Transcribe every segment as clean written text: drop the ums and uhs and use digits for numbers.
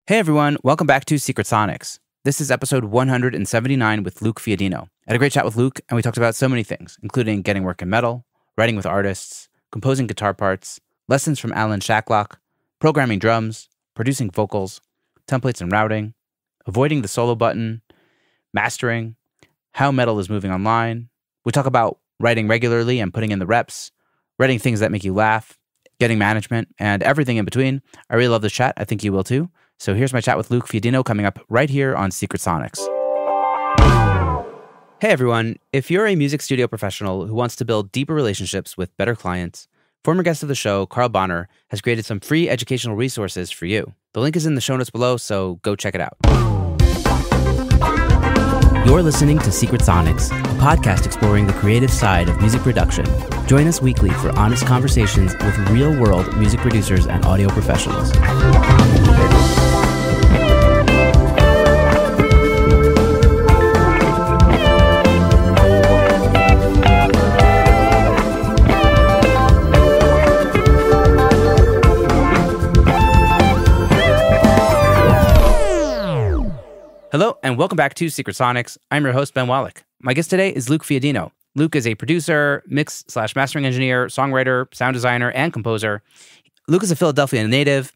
Hey everyone, welcome back to Secret Sonics. This is episode 179 with Luke Fiadino. I had a great chat with Luke, and we talked about so many things, including getting work in metal, writing with artists, composing guitar parts, lessons from Alan Shacklock, programming drums, producing vocals, templates and routing, avoiding the solo button, mastering, how metal is moving online. We talk about writing regularly and putting in the reps, writing things that make you laugh, getting management, and everything in between. I really love this chat. I think you will too. So here's my chat with Luke Fiadino coming up right here on Secret Sonics. Hey everyone, if you're a music studio professional who wants to build deeper relationships with better clients, former guest of the show, Carl Bonner, has created some free educational resources for you. The link is in the show notes below, so go check it out. You're listening to Secret Sonics, a podcast exploring the creative side of music production. Join us weekly for honest conversations with real-world music producers and audio professionals. Hello, and welcome back to Secret Sonics. I'm your host, Ben Wallach. My guest today is Luke Fiadino. Luke is a producer, mix/mastering engineer, songwriter, sound designer, and composer. Luke is a Philadelphia native,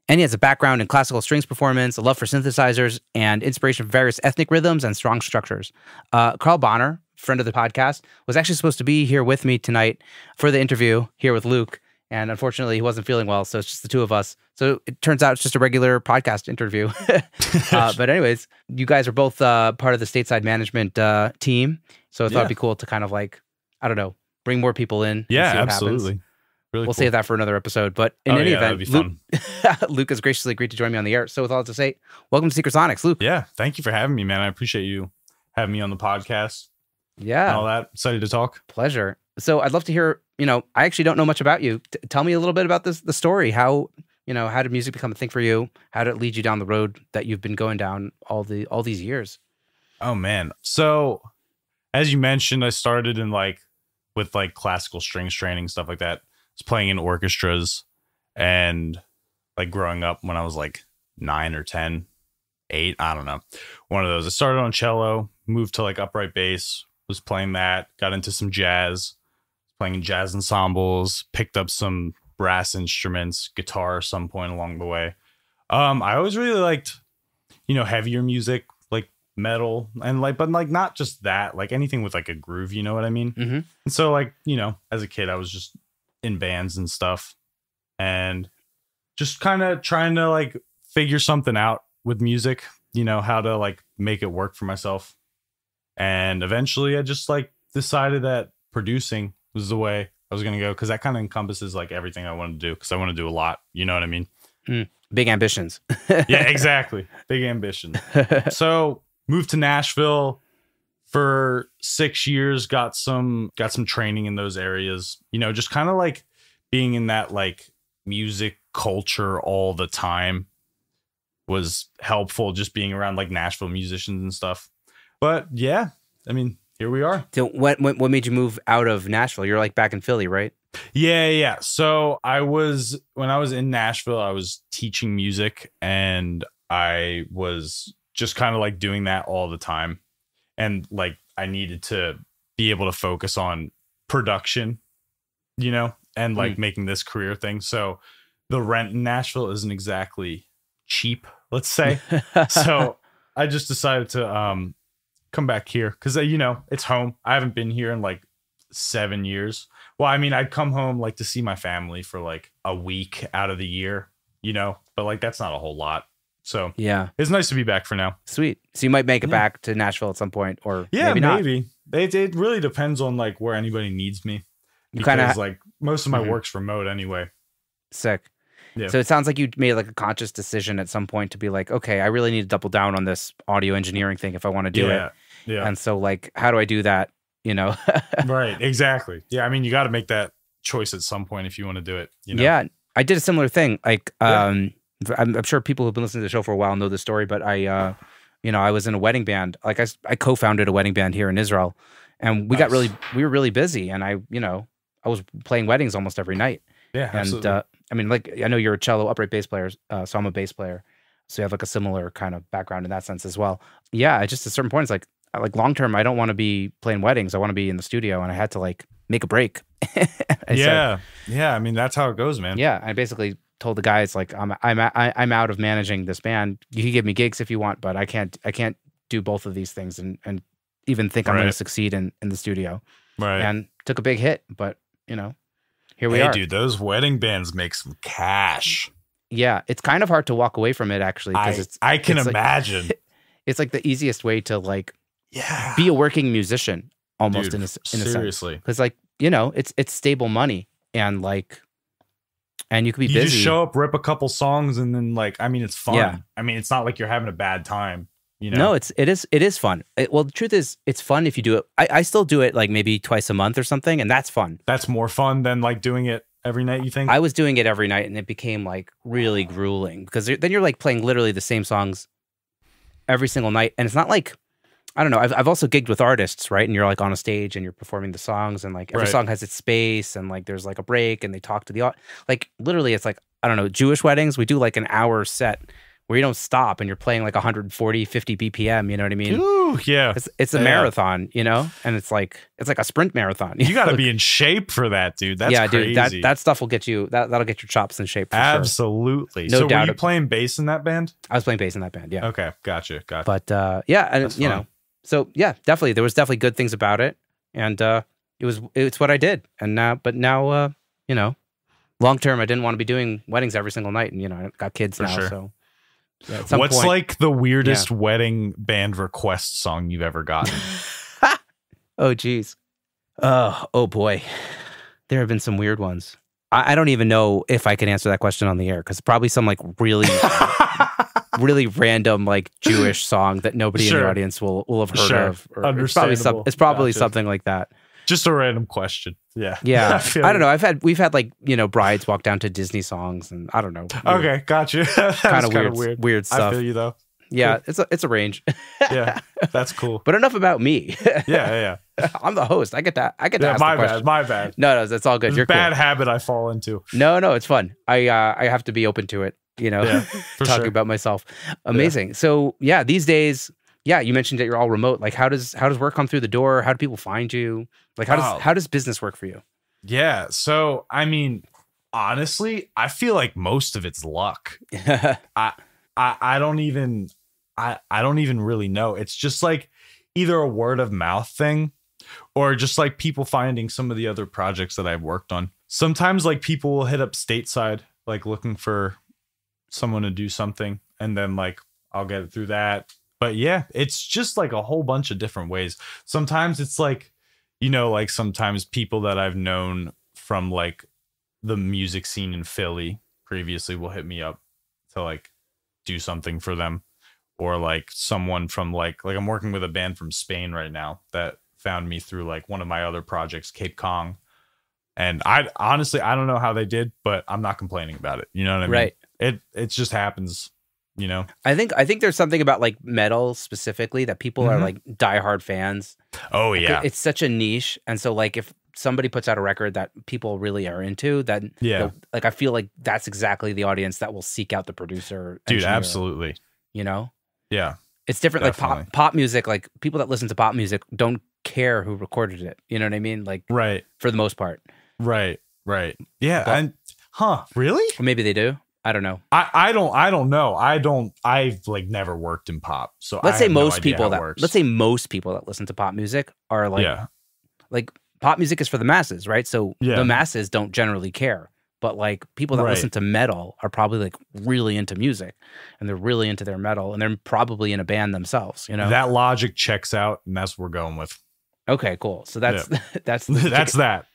and he has a background in classical strings performance, a love for synthesizers, and inspiration for various ethnic rhythms and strong structures. Carl Bonner, friend of the podcast, was actually supposed to be here with me tonight for the interview here with Luke, and unfortunately he wasn't feeling well, so it's just the two of us. So it turns out it's just a regular podcast interview. But anyways, you guys are both part of the stateside management team. So I thought it'd be cool to kind of like, I don't know, bring more people in. Yeah, and see what absolutely. happens. Really We'll cool. save that for another episode. But in any event, that'd be fun. Luke has graciously agreed to join me on the air. So with all that to say, welcome to Secret Sonics, Luke. Yeah, thank you for having me, man. I appreciate you having me on the podcast. Yeah. And all that. Excited to talk. Pleasure. So I'd love to hear, I actually don't know much about you. Tell me a little bit about the story. How did music become a thing for you? How did it lead you down the road that you've been going down all these years? Oh man. So as you mentioned, I started with classical strings training, stuff like that. I was playing in orchestras and growing up when I was 9 or 10, 8, I don't know. One of those. I started on cello, moved to upright bass, was playing that, got into some jazz, playing in jazz ensembles, picked up some brass instruments, guitar at some point along the way. I always really liked, heavier music, like metal, and but not just that, anything with a groove, you know what I mean? Mm-hmm. And so as a kid, I was just in bands and stuff, and just kind of trying to figure something out with music, how to make it work for myself. And eventually I just decided that producing was the way I was going to go, because that kind of encompasses everything I want to do, because I want to do a lot. You know what I mean? Big ambitions. Yeah, exactly. Big ambition. So moved to Nashville for 6 years, got some training in those areas, just kind of being in that music culture all the time was helpful, just being around Nashville musicians and stuff. But yeah, I mean, here we are. So what made you move out of Nashville? You're back in Philly, right? Yeah. So when I was in Nashville, I was teaching music, and I was just kind of doing that all the time. And I needed to be able to focus on production, and making this career thing. So the rent in Nashville isn't exactly cheap, let's say. So I just decided to come back here because it's home. I haven't been here in 7 years. Well, I mean, I'd come home to see my family for a week out of the year, but that's not a whole lot. So yeah, it's nice to be back for now. Sweet. So you might make it back to Nashville at some point, or yeah, maybe not. It really depends on where anybody needs me. You kind of most of my work's remote anyway. Sick. Yeah. So it sounds like you made a conscious decision at some point to be okay, I really need to double down on this audio engineering thing if I want to do it. Yeah. And so how do I do that? Right. Exactly. Yeah. I mean, you got to make that choice at some point if you want to do it. Yeah. I did a similar thing. I'm sure people who've been listening to the show for a while know the story, but I was in a wedding band. I co-founded a wedding band here in Israel, and we were really busy, and I was playing weddings almost every night. Yeah. And absolutely. I mean, I know you're a cello upright bass player, so I'm a bass player. So you have like a similar kind of background in that sense as well. Yeah, just at certain points, like long term, I don't want to be playing weddings. I want to be in the studio, and I had to like make a break. Yeah. I mean, that's how it goes, man. Yeah, I basically told the guys like I'm out of managing this band. You can give me gigs if you want, but I can't do both of these things and even think I'm going to succeed in the studio. Right. And took a big hit, but here we Hey, are. dude, those wedding bands make some cash. Yeah, it's kind of hard to walk away from it actually because I can it's imagine. Like, it's like the easiest way to like yeah be a working musician almost, dude, in a seriously. sense. Because like it's stable money and like and you could be busy. You just show up, rip a couple songs, and then like I mean it's fun. Yeah. I mean it's not like you're having a bad time. No, it is fun. Well, the truth is, it's fun if you do it. I still do it like maybe twice a month or something, and that's fun. That's more fun than like doing it every night, you think? I was doing it every night, and it became like really grueling because then you're like playing literally the same songs every single night, and it's not like I don't know. I've also gigged with artists, right? And you're like on a stage and you're performing the songs, and like every song has its space, and like there's like a break, and they talk to the like literally, it's like I don't know. Jewish weddings, we do like an hour set where you don't stop and you're playing like 140, 50 BPM, you know what I mean? Ooh, yeah. It's a marathon, and it's like a sprint marathon. You got to be in shape for that, dude. That's crazy. Dude, that stuff will get you, that'll get your chops in shape for Absolutely. Sure. No doubt. Were you playing bass in that band? I was playing bass in that band, yeah. Okay, gotcha. But yeah, and so yeah, definitely, there was definitely good things about it, and it's what I did, and now, long term, I didn't want to be doing weddings every single night, and I got kids now, so. Yeah, what's like the weirdest wedding band request song you've ever gotten? Oh, geez. Oh, boy. There have been some weird ones. I don't even know if I can answer that question on the air because probably some like really, really random like Jewish song that nobody in the audience will have heard of. Or Understandable. It's probably something like that. Just a random question. Yeah. Yeah. I don't know. We've had like, brides walk down to Disney songs and I don't know. Okay. Gotcha. Kind of weird stuff. I feel you though. Yeah. Cool. It's a range. Yeah. That's cool. But enough about me. Yeah. I'm the host. I get to ask the question. My bad. No, that's all good. It's You're a bad cool. habit I fall into. No, it's fun. I have to be open to it, talking about myself. Amazing. Yeah. So yeah, these days, you mentioned that you're all remote. Like how does work come through the door? How do people find you? Like how does business work for you? Yeah. So I mean, honestly, I feel like most of it's luck. I don't even really know. It's just like either a word of mouth thing or just like people finding some of the other projects that I've worked on. Sometimes like people will hit up stateside, like looking for someone to do something. And then like, I'll get it through that. But yeah, it's just like a whole bunch of different ways. Sometimes it's like, like sometimes people that I've known from like the music scene in Philly previously will hit me up to like do something for them. Or like someone from like I'm working with a band from Spain right now that found me through like one of my other projects, Cape Kong. And I honestly don't know how they did, but I'm not complaining about it. You know what I mean? Right. It just happens. I think there's something about like metal specifically that people are like diehard fans. Oh yeah, it's such a niche, and so like if somebody puts out a record that people really are into, then like I feel like that's exactly the audience that will seek out the producer. Dude, engineer, absolutely. Yeah, it's different. Definitely. Like pop music, like people that listen to pop music don't care who recorded it. You know what I mean? Like right for the most part. Right. Yeah, really? Or maybe they do. I don't know. I don't know. I've like never worked in pop. So let's say most people that listen to pop music are like, like pop music is for the masses, right? So the masses don't generally care, but like people that listen to metal are probably like really into music and they're really into their metal and they're probably in a band themselves, That logic checks out and that's what we're going with. Okay, cool. So that's that.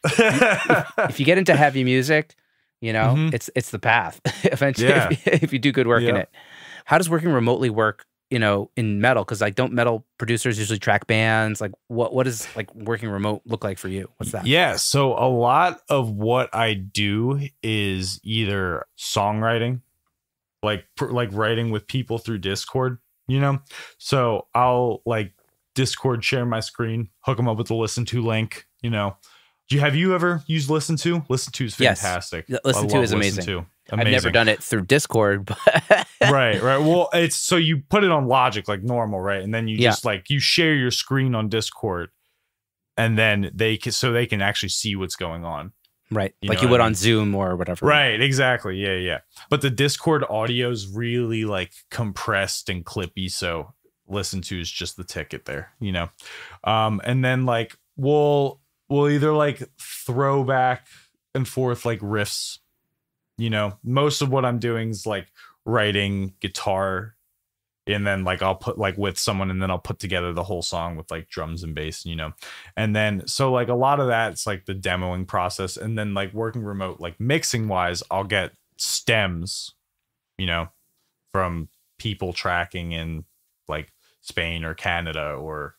If you get into heavy music, it's the path eventually if you do good work in it. How does working remotely work, in metal? Because like don't metal producers usually track bands? Like what does like working remote look like for you? What's that? Yeah, so a lot of what I do is either songwriting, like writing with people through Discord, So I'll like Discord share my screen, hook them up with the listen to link, Have you ever used Listen To? Listen To is fantastic. Yes. Listen To is amazing. I've never done it through Discord, but right. Well, it's so you put it on Logic like normal, right? And then you just like you share your screen on Discord, and then they can actually see what's going on. Right. Like you would on Zoom or whatever. Right. Exactly. Yeah. But the Discord audio is really like compressed and clippy. So listen to is just the ticket there, and then like we'll either like throw back and forth like riffs. Most of what I'm doing is like writing guitar, and then like I'll put like with someone, and then I'll put together the whole song with like drums and bass, and then so like a lot of that's like the demoing process, and then like working remote, like mixing wise, I'll get stems, from people tracking in like Spain or Canada or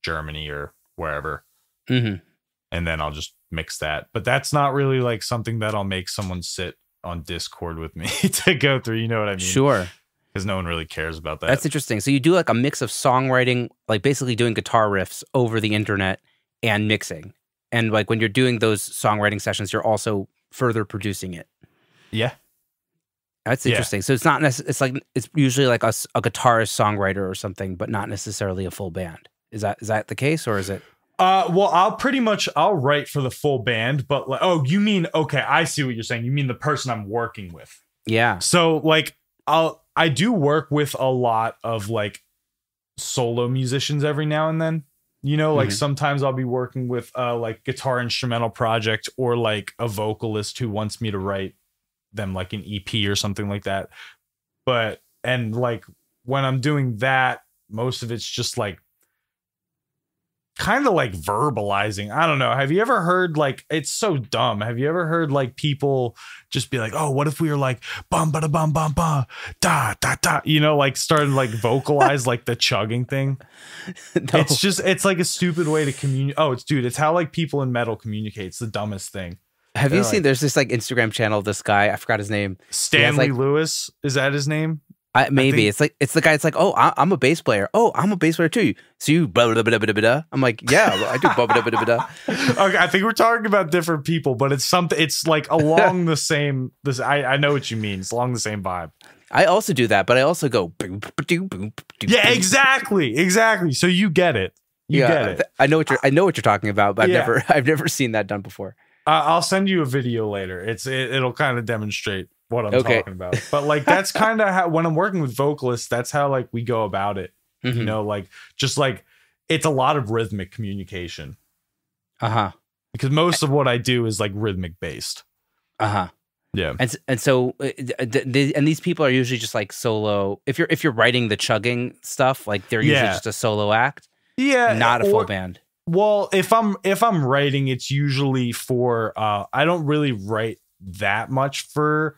Germany or wherever. Mm-hmm. And then I'll just mix that. But that's not really like something that I'll make someone sit on Discord with me to go through. You know what I mean? Sure. Because no one really cares about that. That's interesting. So you do like a mix of songwriting, like basically doing guitar riffs over the internet and mixing. And like when you're doing those songwriting sessions, you're also further producing it. Yeah. That's interesting. So it's not necessarily, it's usually like a guitarist songwriter or something, but not necessarily a full band. Is that the case, or is it? Well, I'll write for the full band, but like, you mean, okay, I see what you're saying. You mean the person I'm working with. Yeah. So like I do work with a lot of like solo musicians every now and then, like sometimes I'll be working with like guitar instrumental project, or like a vocalist who wants me to write them like an EP or something like that. And like when I'm doing that, most of it's just like kind of like verbalizing. I don't know. Have you ever heard like, it's so dumb. Have you ever heard like people just be like, oh, what if we were like bum ba da bum bum ba da da da, like starting like vocalize like the chugging thing? No. It's like a stupid way to communicate. Oh, it's how like people in metal communicate. It's the dumbest thing. Have you seen there's this like Instagram channel of this guy, I forgot his name. Stanley Lewis, is that his name? Maybe it's the guy. It's like, oh, I'm a bass player. Oh, I'm a bass player too. So you blah blah blah blah blah. I'm like, yeah, I do blah blah blah blah. Okay, I think we're talking about different people, but it's something. It's like along the same. I know what you mean. It's along the same vibe. I also do that, but I also go boom boom boom. Yeah, exactly. So you get it. You get it. I know what you're talking about, but I've never seen that done before. I'll send you a video later. It'll kind of demonstrate what I'm talking about. But like that's kind of how, when I'm working with vocalists, that's how like we go about it. Mm-hmm. Like just like it's a lot of rhythmic communication. Because most of what I do is like rhythmic based. Yeah. And so these people are usually just like solo. If you're writing the chugging stuff, like they're usually just a solo act. Yeah. Not a full band. Well, if I'm writing, it's usually for I don't really write that much for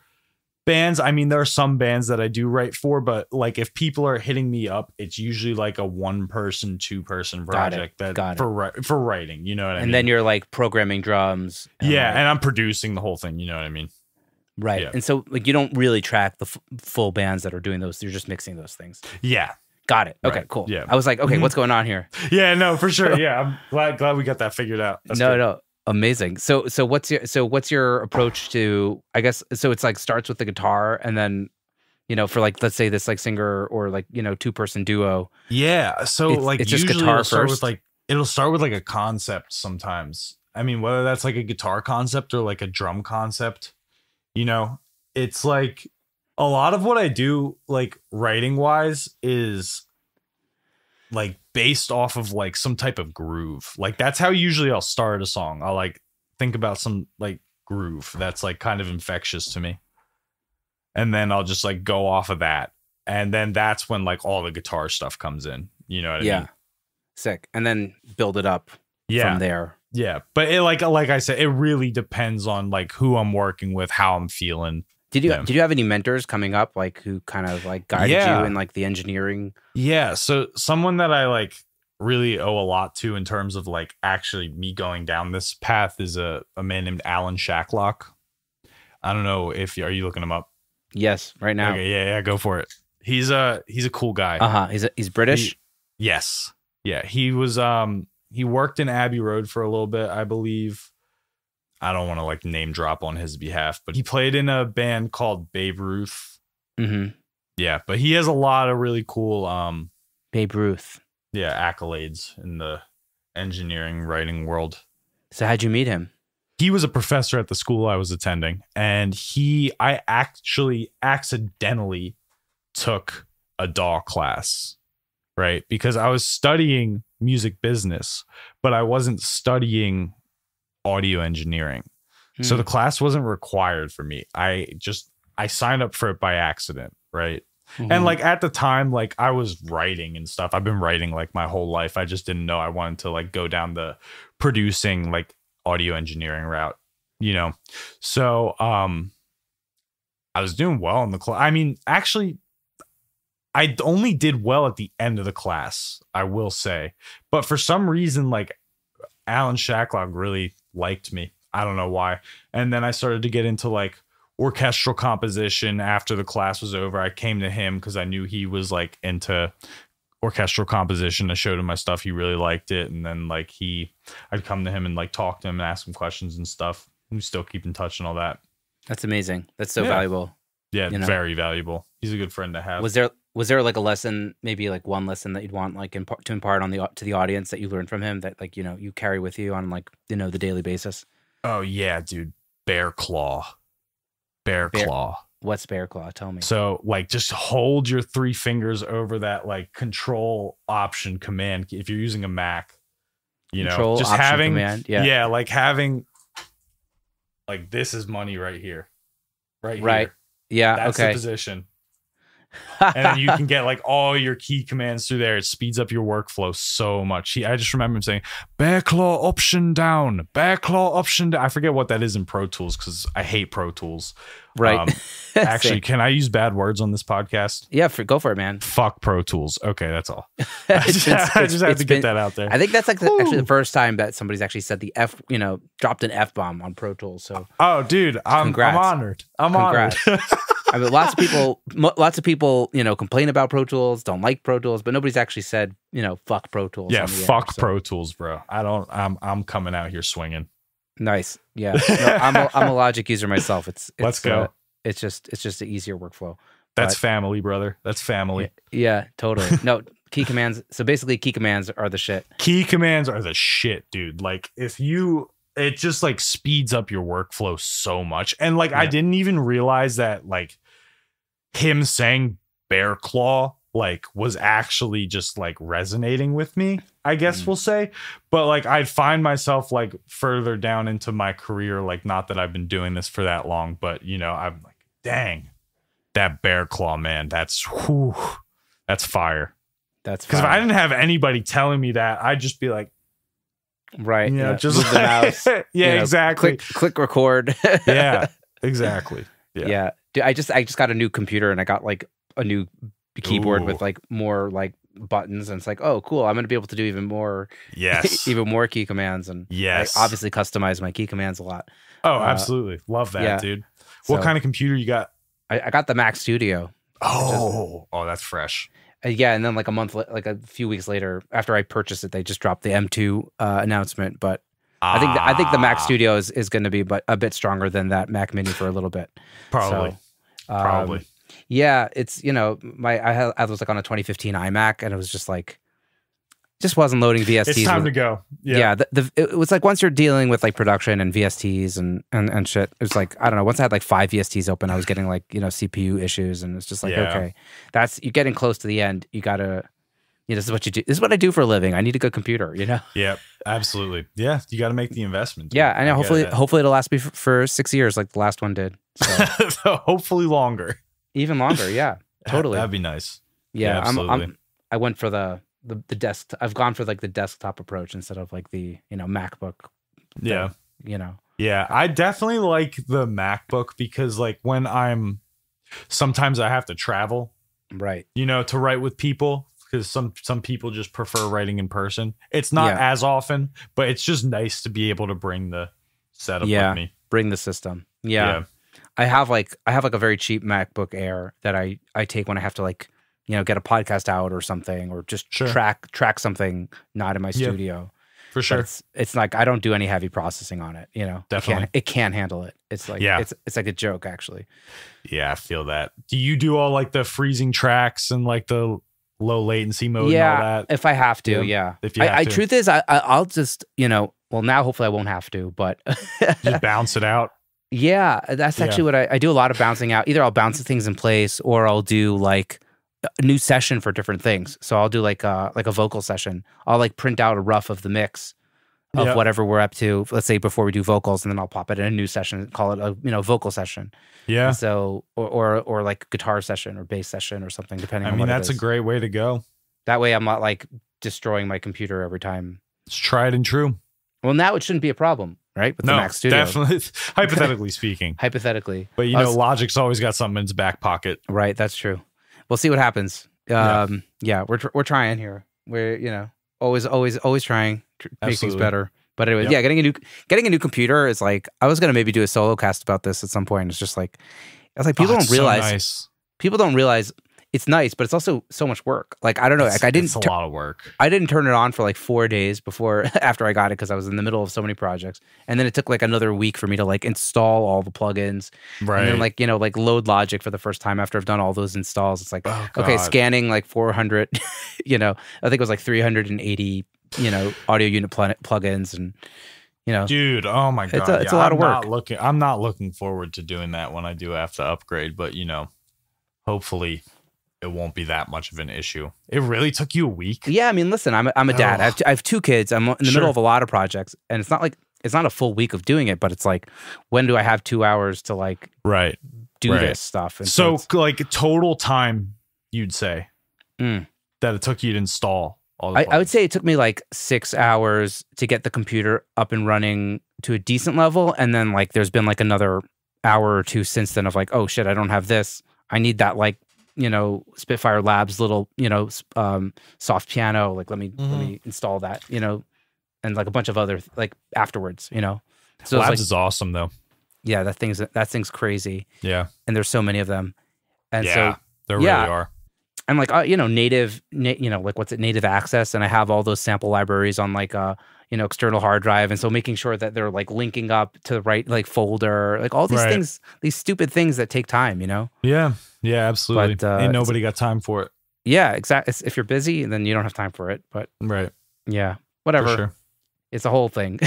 bands. I mean, there are some bands that I do write for, but like if people are hitting me up, it's usually like a 1-person, 2-person project for writing, you know what I mean? And then you're like programming drums. And I'm producing the whole thing, you know what I mean? Right. Yeah. And so like you don't really track the full bands that are doing those. You're just mixing those things. Yeah. Got it. Okay, cool. Yeah. I was like, okay, what's going on here? Yeah, no, for sure. Yeah, I'm glad we got that figured out. That's good. No, amazing. So what's your approach to? I guess so. It's like starts with the guitar, and then for like let's say this like singer or like 2-person duo. Yeah. So it's just guitar first. It'll start with like a concept sometimes. I mean, whether that's like a guitar concept or like a drum concept, it's like. A lot of what I do, like writing wise, is like based off of like some type of groove. Like that's how usually I'll start a song. I'll like think about some like groove that's like kind of infectious to me. And then I'll just like go off of that. And then that's when like all the guitar stuff comes in. You know what I mean? Yeah. Sick. And then build it up from there. Yeah. But it like I said, it really depends on like who I'm working with, how I'm feeling. Did you have any mentors coming up like who kind of like guided you in like the engineering? Yeah, so someone that I like really owe a lot to in terms of like actually me going down this path is a man named Alan Shacklock. I don't know are you looking him up? Yes, right now. Okay, yeah, go for it. He's a cool guy. He's British? Yes. Yeah, he was he worked in Abbey Road for a little bit, I believe. I don't want to like name drop on his behalf, but he played in a band called Babe Ruth. Mm-hmm. Yeah, but he has a lot of really cool Babe Ruth. Yeah, accolades in the engineering writing world. So how'd you meet him? He was a professor at the school I was attending, and I actually accidentally took a DAW class, right? Because I was studying music business, but I wasn't studying audio engineering. So the class wasn't required for me. I signed up for it by accident, right? Mm-hmm. And like at the time, like I was writing and stuff. I've been writing like my whole life. I just didn't know I wanted to like go down the producing like audio engineering route, you know? So I was doing well in the class. I mean, actually, I only did well at the end of the class, I will say. But for some reason, like Alan Shacklock really liked me. I don't know why. And then I started to get into like orchestral composition after the class was over. I came to him because I knew he was like into orchestral composition. I showed him my stuff. He really liked it. And then like I'd come to him and like talk to him and ask him questions and stuff. We still keep in touch and all that. That's amazing. That's so valuable. Yeah, you know? Very valuable. He's a good friend to have. Was there like a lesson, maybe like one lesson that you'd want like to impart to the audience that you learned from him that like, you know, you carry with you on like, you know, the daily basis? Oh yeah, dude. Bear claw. What's bear claw? Tell me. So like just hold your 3 fingers over that like control option command if you're using a Mac, you control, know, just option, having command. Yeah, like having like this is money right here. Right here. Yeah, that's okay. the position. And then you can get like all your key commands through there. It speeds up your workflow so much. I just remember him saying bear claw option down, bear claw option down. I forget what that is in Pro Tools because I hate Pro Tools. Right. Actually, can I use bad words on this podcast? Yeah, go for it, man. Fuck Pro Tools. Okay, that's all. I just have to get that out there. I think that's like actually the first time that somebody's actually said the F, you know, dropped an F-bomb on Pro Tools. So, oh, dude, I'm honored. Honored. I mean, lots of people, you know, complain about Pro Tools, don't like Pro Tools, but nobody's actually said, you know, fuck Pro Tools. Yeah, fuck Pro Tools, bro. I'm coming out here swinging. Nice. Yeah. No, I'm a Logic user myself. Let's go. It's just an easier workflow. That's family, brother. That's family. Yeah, totally. No, key commands. So basically key commands are the shit. Key commands are the shit, dude. Like it just like speeds up your workflow so much. And like, I didn't even realize that like him saying bear claw like was actually just like resonating with me, I guess we'll say. But like I'd find myself like further down into my career, like not that I've been doing this for that long, but you know, I'm like, dang, that bear claw, man, that's fire. That's because if I didn't have anybody telling me that, I'd just be like, right, you know, just move the mouse. Yeah, you know, exactly. Click record. Yeah, exactly. Yeah. Dude, I just got a new computer and I got like a new keyboard with like more like buttons, and it's like, oh cool, I'm gonna be able to do even more even more key commands, and I obviously customize my key commands a lot. Oh, absolutely. Love that, dude. What kind of computer you got? I got the Mac Studio. Oh, that's fresh. Yeah, and then like a few weeks later, after I purchased it, they just dropped the M2 announcement. But I think the Mac Studio is going to be a bit stronger than that Mac Mini for a little bit. Probably. Yeah, it's, you know, I was like on a 2015 iMac, and it was just like, just wasn't loading VSTs. It's time to go. Yeah, it was like once you're dealing with like production and VSTs and shit, it was like, I don't know, once I had like 5 VSTs open, I was getting like, you know, CPU issues, and it's just like, okay, you're getting close to the end. You gotta, you know, this is what you do. This is what I do for a living. I need a good computer, you know? Yep, absolutely. Yeah, you got to make the investment. Yeah, I know. Hopefully it'll last me for 6 years like the last one did. So hopefully longer. Even longer, yeah. Totally. That'd be nice. Yeah, absolutely. I went for the desk. I've gone for like the desktop approach instead of like the, you know, MacBook. Yeah. You know. Yeah, I definitely like the MacBook because like when sometimes I have to travel, right? You know, to write with people, because some people just prefer writing in person. It's not as often, but it's just nice to be able to bring the setup with me. Bring the system. Yeah. I have like a very cheap MacBook Air that I take when I have to like, you know, get a podcast out or something, or just track something not in my studio. For sure. But it's like I don't do any heavy processing on it. Definitely. It can't handle it. It's like it's like a joke actually. Yeah, I feel that. Do you do all like the freezing tracks and like the low latency mode and all that? If I have to, If you have to. Truth is, I'll just well, now hopefully I won't have to, but just bounce it out. Yeah, that's actually what I do. A lot of bouncing out. Either I'll bounce things in place, or I'll do like a new session for different things. So I'll do like a vocal session. I'll like print out a rough of the mix of whatever we're up to. Let's say before we do vocals, and then I'll pop it in a new session and call it a vocal session. Yeah. And so or like guitar session or bass session or something, depending on what it is. That's a great way to go. That way I'm not like destroying my computer every time. It's tried and true. Well, now it shouldn't be a problem, right? With the Mac Studio. Definitely. Hypothetically speaking. Hypothetically. But Logic's always got something in its back pocket. Right, that's true. We'll see what happens. We're trying here. We're always trying to make things better. But anyway, getting a new computer is like, I was gonna maybe do a solo cast about this at some point. It's just like, people don't realize. So nice. People don't realize it's nice, but it's also so much work. Like I don't know. Like it's a lot of work. I didn't turn it on for like 4 days after I got it because I was in the middle of so many projects, and then it took like another week for me to like install all the plugins, right? And then like load Logic for the first time after I've done all those installs. It's like okay, scanning like 400, I think it was like 380, audio unit plugins and. Dude, oh my god, it's a lot of work. I'm not looking forward to doing that when I do have to upgrade, but hopefully it won't be that much of an issue. It really took you a week? Yeah, I mean, listen, I'm a dad. I have 2 kids. I'm in the middle of a lot of projects, and it's not a full week of doing it, but it's like, when do I have 2 hours to like do this stuff? And so like total time, you'd say that it took you to install all the I would say it took me like 6 hours to get the computer up and running to a decent level, and then like there's been like another hour or 2 since then of like, oh shit, I don't have this. I need that like Spitfire Labs little soft piano. Like let me install that. And like a bunch of other like afterwards. So Labs is awesome though. Yeah, that thing's crazy. Yeah, and there's so many of them. And so there really are. And like native access, and I have all those sample libraries on like external hard drive, and so making sure that they're like linking up to the right like folder, like all these things, these stupid things that take time, Yeah, absolutely. But, ain't nobody got time for it. Yeah, exactly. If you're busy, then you don't have time for it. But yeah, whatever. For sure. It's a whole thing.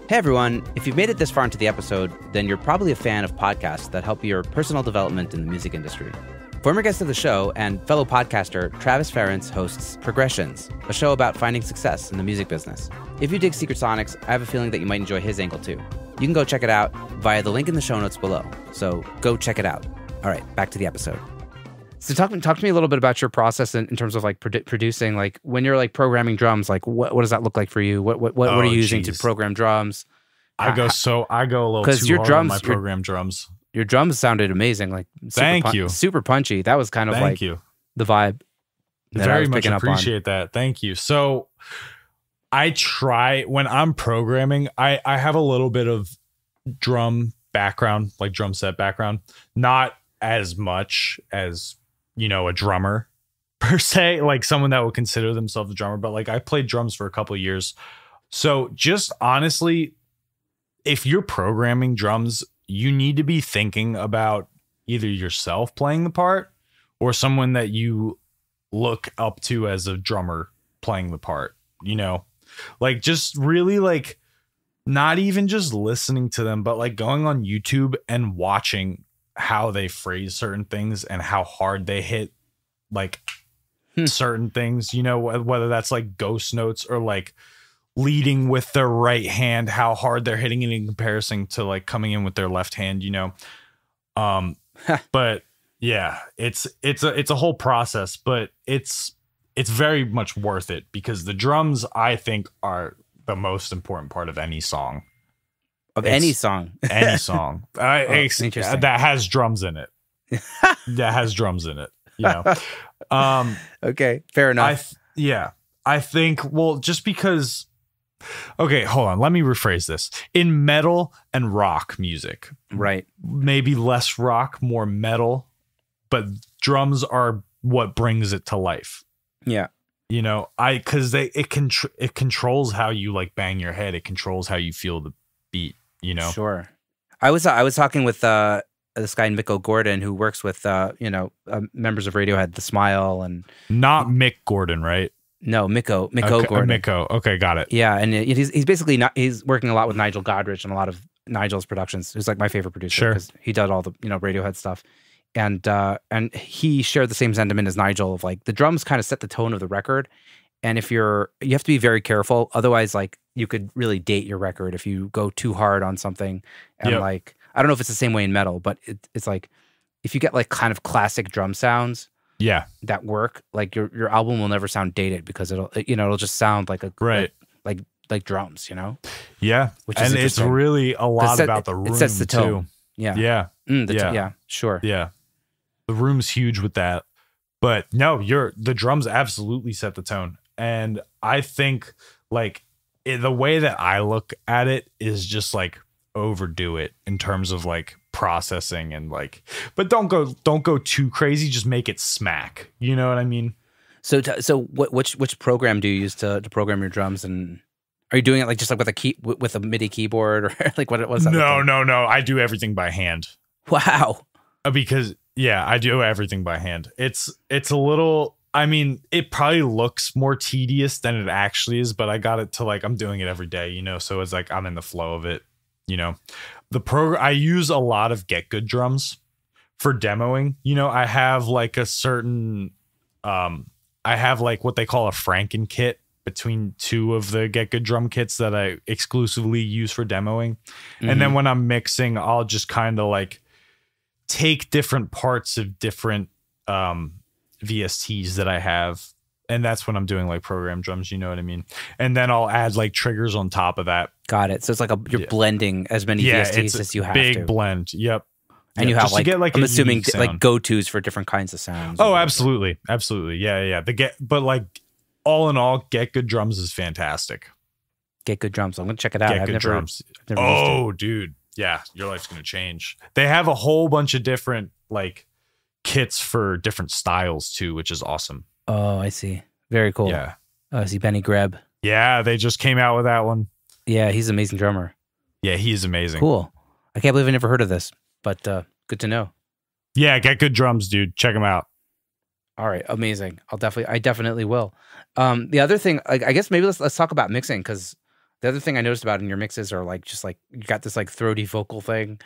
Hey everyone, if you've made it this far into the episode, then you're probably a fan of podcasts that help your personal development in the music industry. Former guest of the show and fellow podcaster Travis Ferentz hosts Progressions, a show about finding success in the music business. If you dig Secret Sonics, I have a feeling that you might enjoy his angle too. You can go check it out via the link in the show notes below. So go check it out. All right, back to the episode. So talk to me a little bit about your process in terms of like producing, like when you're like programming drums, like what does that look like for you? What are you using to program drums? I go a little too hard on my program drums. Your drums sounded amazing, like super punchy. That was kind of the vibe. Very much appreciate that. Thank you. So I try when I'm programming, I have a little bit of drum background, like drum set background, not as much as a drummer per se, like someone that would consider themselves a drummer, but like I played drums for a couple of years. So just honestly, if you're programming drums, you need to be thinking about either yourself playing the part or someone that you look up to as a drummer playing the part, like just really like not even just listening to them, but like going on YouTube and watching how they phrase certain things and how hard they hit like certain things, whether that's like ghost notes or like leading with their right hand, how hard they're hitting it in comparison to like coming in with their left hand, but yeah, it's a whole process, but it's very much worth it because the drums I think are the most important part of any song. Any song interesting. That has drums in it. Okay, fair enough. I think, well, just because, okay, hold on, let me rephrase this. In metal and rock music, right? Maybe less rock, more metal, but drums are what brings it to life. Yeah. You know, because it controls how you like bang your head. It controls how you feel the beat. You know, Sure. I was talking with this guy Mikko Gordon who works with members of Radiohead, The Smile, and not Mick Gordon, right? no Mikko Okay, Gordon. Mikko. Okay, got it. Yeah, and he's basically not, he's working a lot with Nigel Godrich and a lot of Nigel's productions. Who's like my favorite producer because he does all the Radiohead stuff, and he shared the same sentiment as Nigel of like the drums kind of set the tone of the record, and if you have to be very careful, otherwise like you could really date your record if you go too hard on something, and like I don't know if it's the same way in metal, but it's like if you get like kind of classic drum sounds. Yeah, that work, like your album will never sound dated because it'll just sound like like drums, Yeah, which is it's really a lot about the room. It sets the tone. Too. Yeah, yeah, sure. Yeah, the room's huge with that, but no, the drums absolutely set the tone, and I think like the way that I look at it is just like overdo it in terms of like processing and like, but don't go too crazy. Just make it smack. You know what I mean? So which program do you use to program your drums, and are you doing it like just like with a MIDI keyboard or like what was that? No. I do everything by hand. Wow. Because I do everything by hand. It's a little. I mean, it probably looks more tedious than it actually is, but I got it to like I'm doing it every day. So it's like I'm in the flow of it. The program I use a lot of Get Good drums for demoing. I have like a certain I have like what they call a Franken kit between two of the Get Good drum kits that I exclusively use for demoing. Mm-hmm. And then when I'm mixing, I'll just kind of like take different parts of different VSTs that I have. And that's when I'm doing like program drums, you know what I mean? And then I'll add like triggers on top of that. Got it. So it's like you're blending as many VSTs as you have big to. Blend. Yep. And you have like I'm assuming like go-tos for different kinds of sounds. Oh, absolutely. Absolutely. Yeah. But like all in all, Get Good drums is fantastic. Get Good drums. I'm going to check it out. Get Good drums. Oh, dude. Yeah. Your life's going to change. They have a whole bunch of different like kits for different styles too, which is awesome. Oh, I see. Very cool. Yeah. I see Benny Greb. Yeah, they just came out with that one. Yeah, he's an amazing drummer. Yeah, he is amazing. Cool. I can't believe I never heard of this, but good to know. Yeah, Get Good drums, dude. Check them out. All right, amazing. I definitely will. The other thing, I guess maybe let's talk about mixing, because the other thing I noticed about in your mixes are like just like you got this like throaty vocal thing.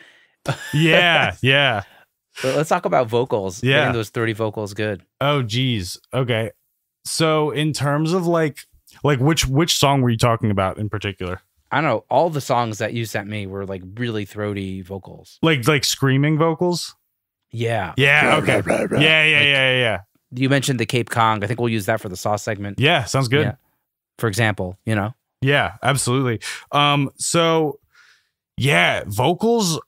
Yeah. But let's talk about vocals. Yeah. Getting those 30 vocals good. Oh, geez. Okay. So in terms of like which song were you talking about in particular? I don't know. All the songs that you sent me were like really throaty vocals. Like screaming vocals? Yeah. Yeah. Okay. Yeah. You mentioned the Cape Kong. I think we'll use that for the Saw segment. Yeah. Sounds good. Yeah. For example, Yeah, absolutely. So yeah, vocals,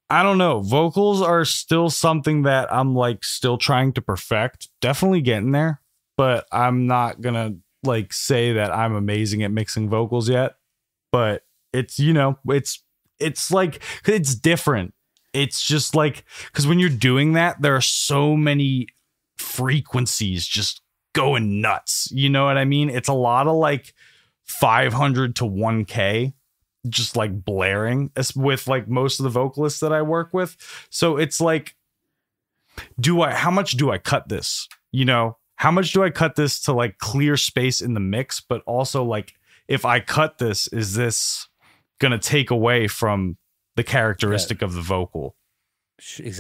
I don't know. Vocals are still something that I'm like still trying to perfect. Definitely getting there, but I'm not gonna like say that I'm amazing at mixing vocals yet. But it's it's like it's different. It's just like because when you're doing that, there are so many frequencies just going nuts. You know what I mean? It's a lot of like 500 to 1K. Just like blaring with like most of the vocalists that I work with. So it's like, how much do I cut this? How much do I cut this to like clear space in the mix? But also like, if I cut this, is this going to take away from the characteristic of the vocal?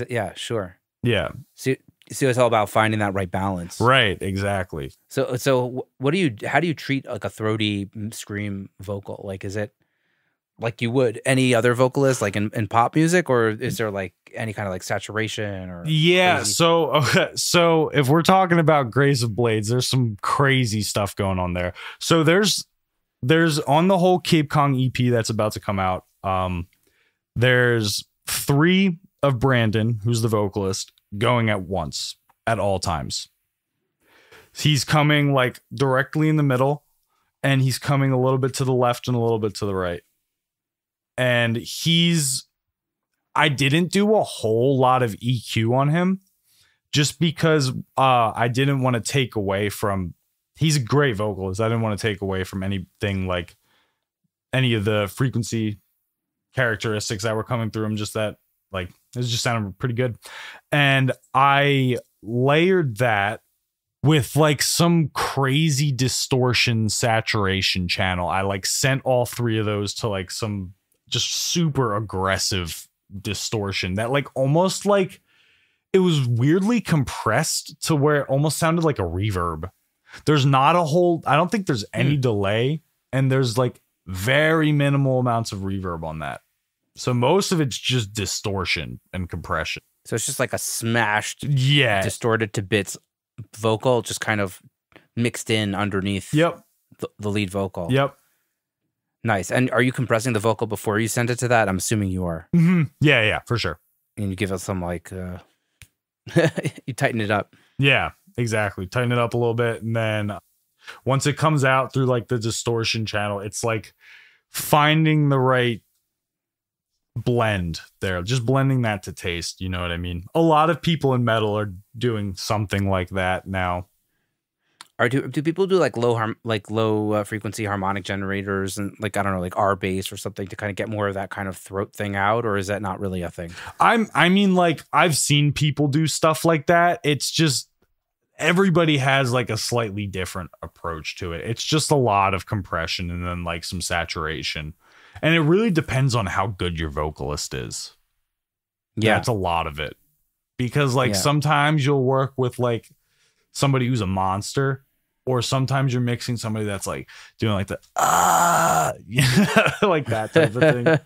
Yeah, sure. Yeah. So it's all about finding that right balance. Right. Exactly. So how do you treat like a throaty scream vocal? Like, is it like you would any other vocalist like in pop music, or is there like any kind of like saturation or crazy? So if we're talking about Grace of Blades, there's some crazy stuff going on there. So there's on the whole Cape Kong EP that's about to come out, there's 3 of Brandon, who's the vocalist, going at once at all times. He's coming like directly in the middle, and he's coming a little bit to the left and a little bit to the right. And I didn't do a whole lot of EQ on him just because I didn't want to take away from he's a great vocalist. I didn't want to take away from anything like any of the frequency characteristics that were coming through him. Just that like it just sounded pretty good. And I layered that with like some crazy distortion saturation channel. I like sent all three of those to like some just super aggressive distortion that like almost like it was weirdly compressed to where it almost sounded like a reverb. There's not a whole, I don't think there's any delay, and there's like very minimal amounts of reverb on that. So most of it's just distortion and compression. So it's just like a smashed, distorted to bits vocal, just kind of mixed in underneath the lead vocal. Yep. Nice. And are you compressing the vocal before you send it to that? I'm assuming you are. Mm-hmm. Yeah, for sure. And you give it some like, you tighten it up. Yeah, exactly. Tighten it up a little bit. And then once it comes out through like the distortion channel, it's like finding the right blend there, just blending that to taste. You know what I mean? A lot of people in metal are doing something like that now. Do people do like low frequency harmonic generators and like, I don't know, like R bass or something to kind of get more of that kind of throat thing out, or is that not really a thing? I mean, like I've seen people do stuff like that. It's just everybody has like a slightly different approach to it. It's just a lot of compression and then like some saturation. And it really depends on how good your vocalist is. Yeah. That's a lot of it. Because like sometimes you'll work with like somebody who's a monster, or sometimes you're mixing somebody that's like doing like the like that type of thing. And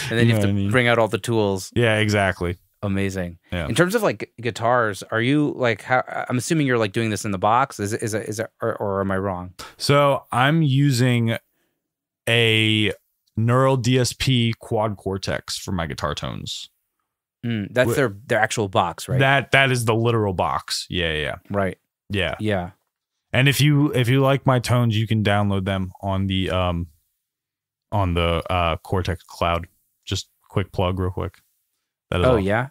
then you have to bring out all the tools. Yeah, exactly. Amazing. Yeah. In terms of like guitars, are you like, I'm assuming you're like doing this in the box. Is it or am I wrong? So I'm using a Neural DSP Quad Cortex for my guitar tones. That's their actual box, right? That is the literal box. Yeah. Right. Yeah. And if you like my tones, you can download them on the Cortex Cloud. Just quick plug real quick. Yeah.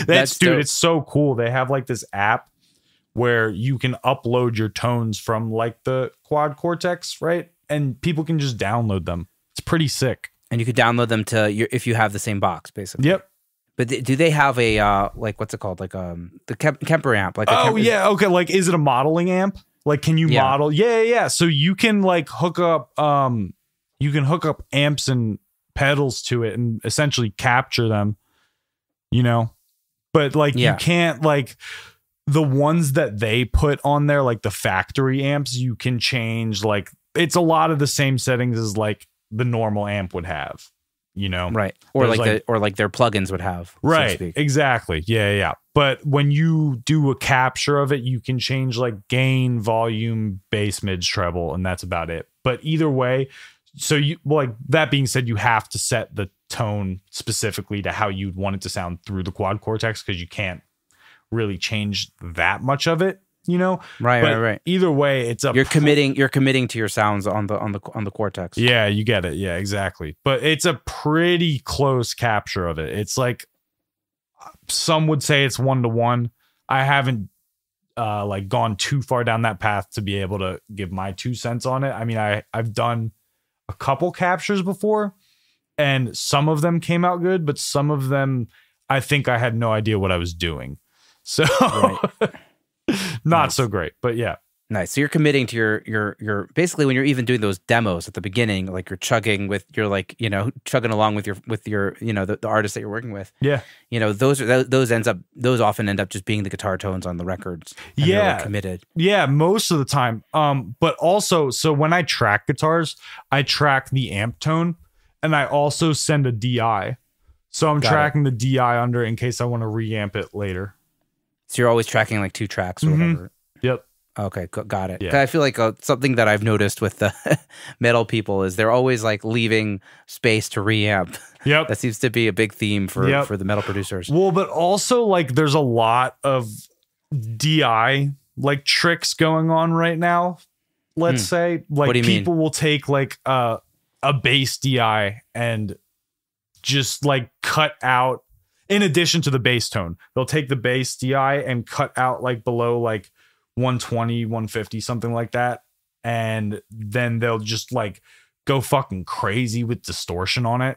That's dude, it's so cool. They have like this app where you can upload your tones from like the Quad Cortex, right? And people can just download them. It's pretty sick. And you could download them to if you have the same box, basically. Yep. But do they have a like what's it called, like the Kemper amp? Like okay. Like, is it a modeling amp? Like, can you model? Yeah. So you can like hook up amps and pedals to it and essentially capture them. You know, but like you can't like the ones that they put on there, like the factory amps. You can change like it's a lot of the same settings as like the normal amp would have. You know, right? Or like their plugins would have, right? So to speak. Exactly. Yeah. But when you do a capture of it, you can change like gain, volume, bass, mids, treble, and that's about it. But either way, so you like that being said, you have to set the tone specifically to how you'd want it to sound through the Quad Cortex because you can't really change that much of it. You know, right. Either way, it's you're committing to your sounds on the Cortex. Yeah, you get it. Yeah, exactly. But it's a pretty close capture of it. It's like some would say it's 1-to-1. I haven't like gone too far down that path to be able to give my 2 cents on it. I mean, I've done a couple captures before, and some of them came out good, but some of them I think I had no idea what I was doing. So. Right. Not so great, but yeah. Nice. So you're committing to your basically when you're even doing those demos at the beginning, like you're chugging with your like, you know, chugging along with your you know, the artist that you're working with. Yeah. You know, those often end up just being the guitar tones on the records. And yeah. Like committed. Yeah, most of the time. But also, so when I track guitars, I track the amp tone and I also send a DI. So I'm tracking the DI under in case I want to reamp it later. So you're always tracking like 2 tracks or whatever. Yep. Okay, got it. Yeah. I feel like something that I've noticed with the metal people is they're always like leaving space to reamp. Yep. That seems to be a big theme for the metal producers. Well, but also like there's a lot of DI like tricks going on right now. Let's say like people will take like a bass DI and just like cut out. In addition to the bass tone, they'll take the bass DI and cut out like below like 120, 150, something like that. And then they'll just like go fucking crazy with distortion on it.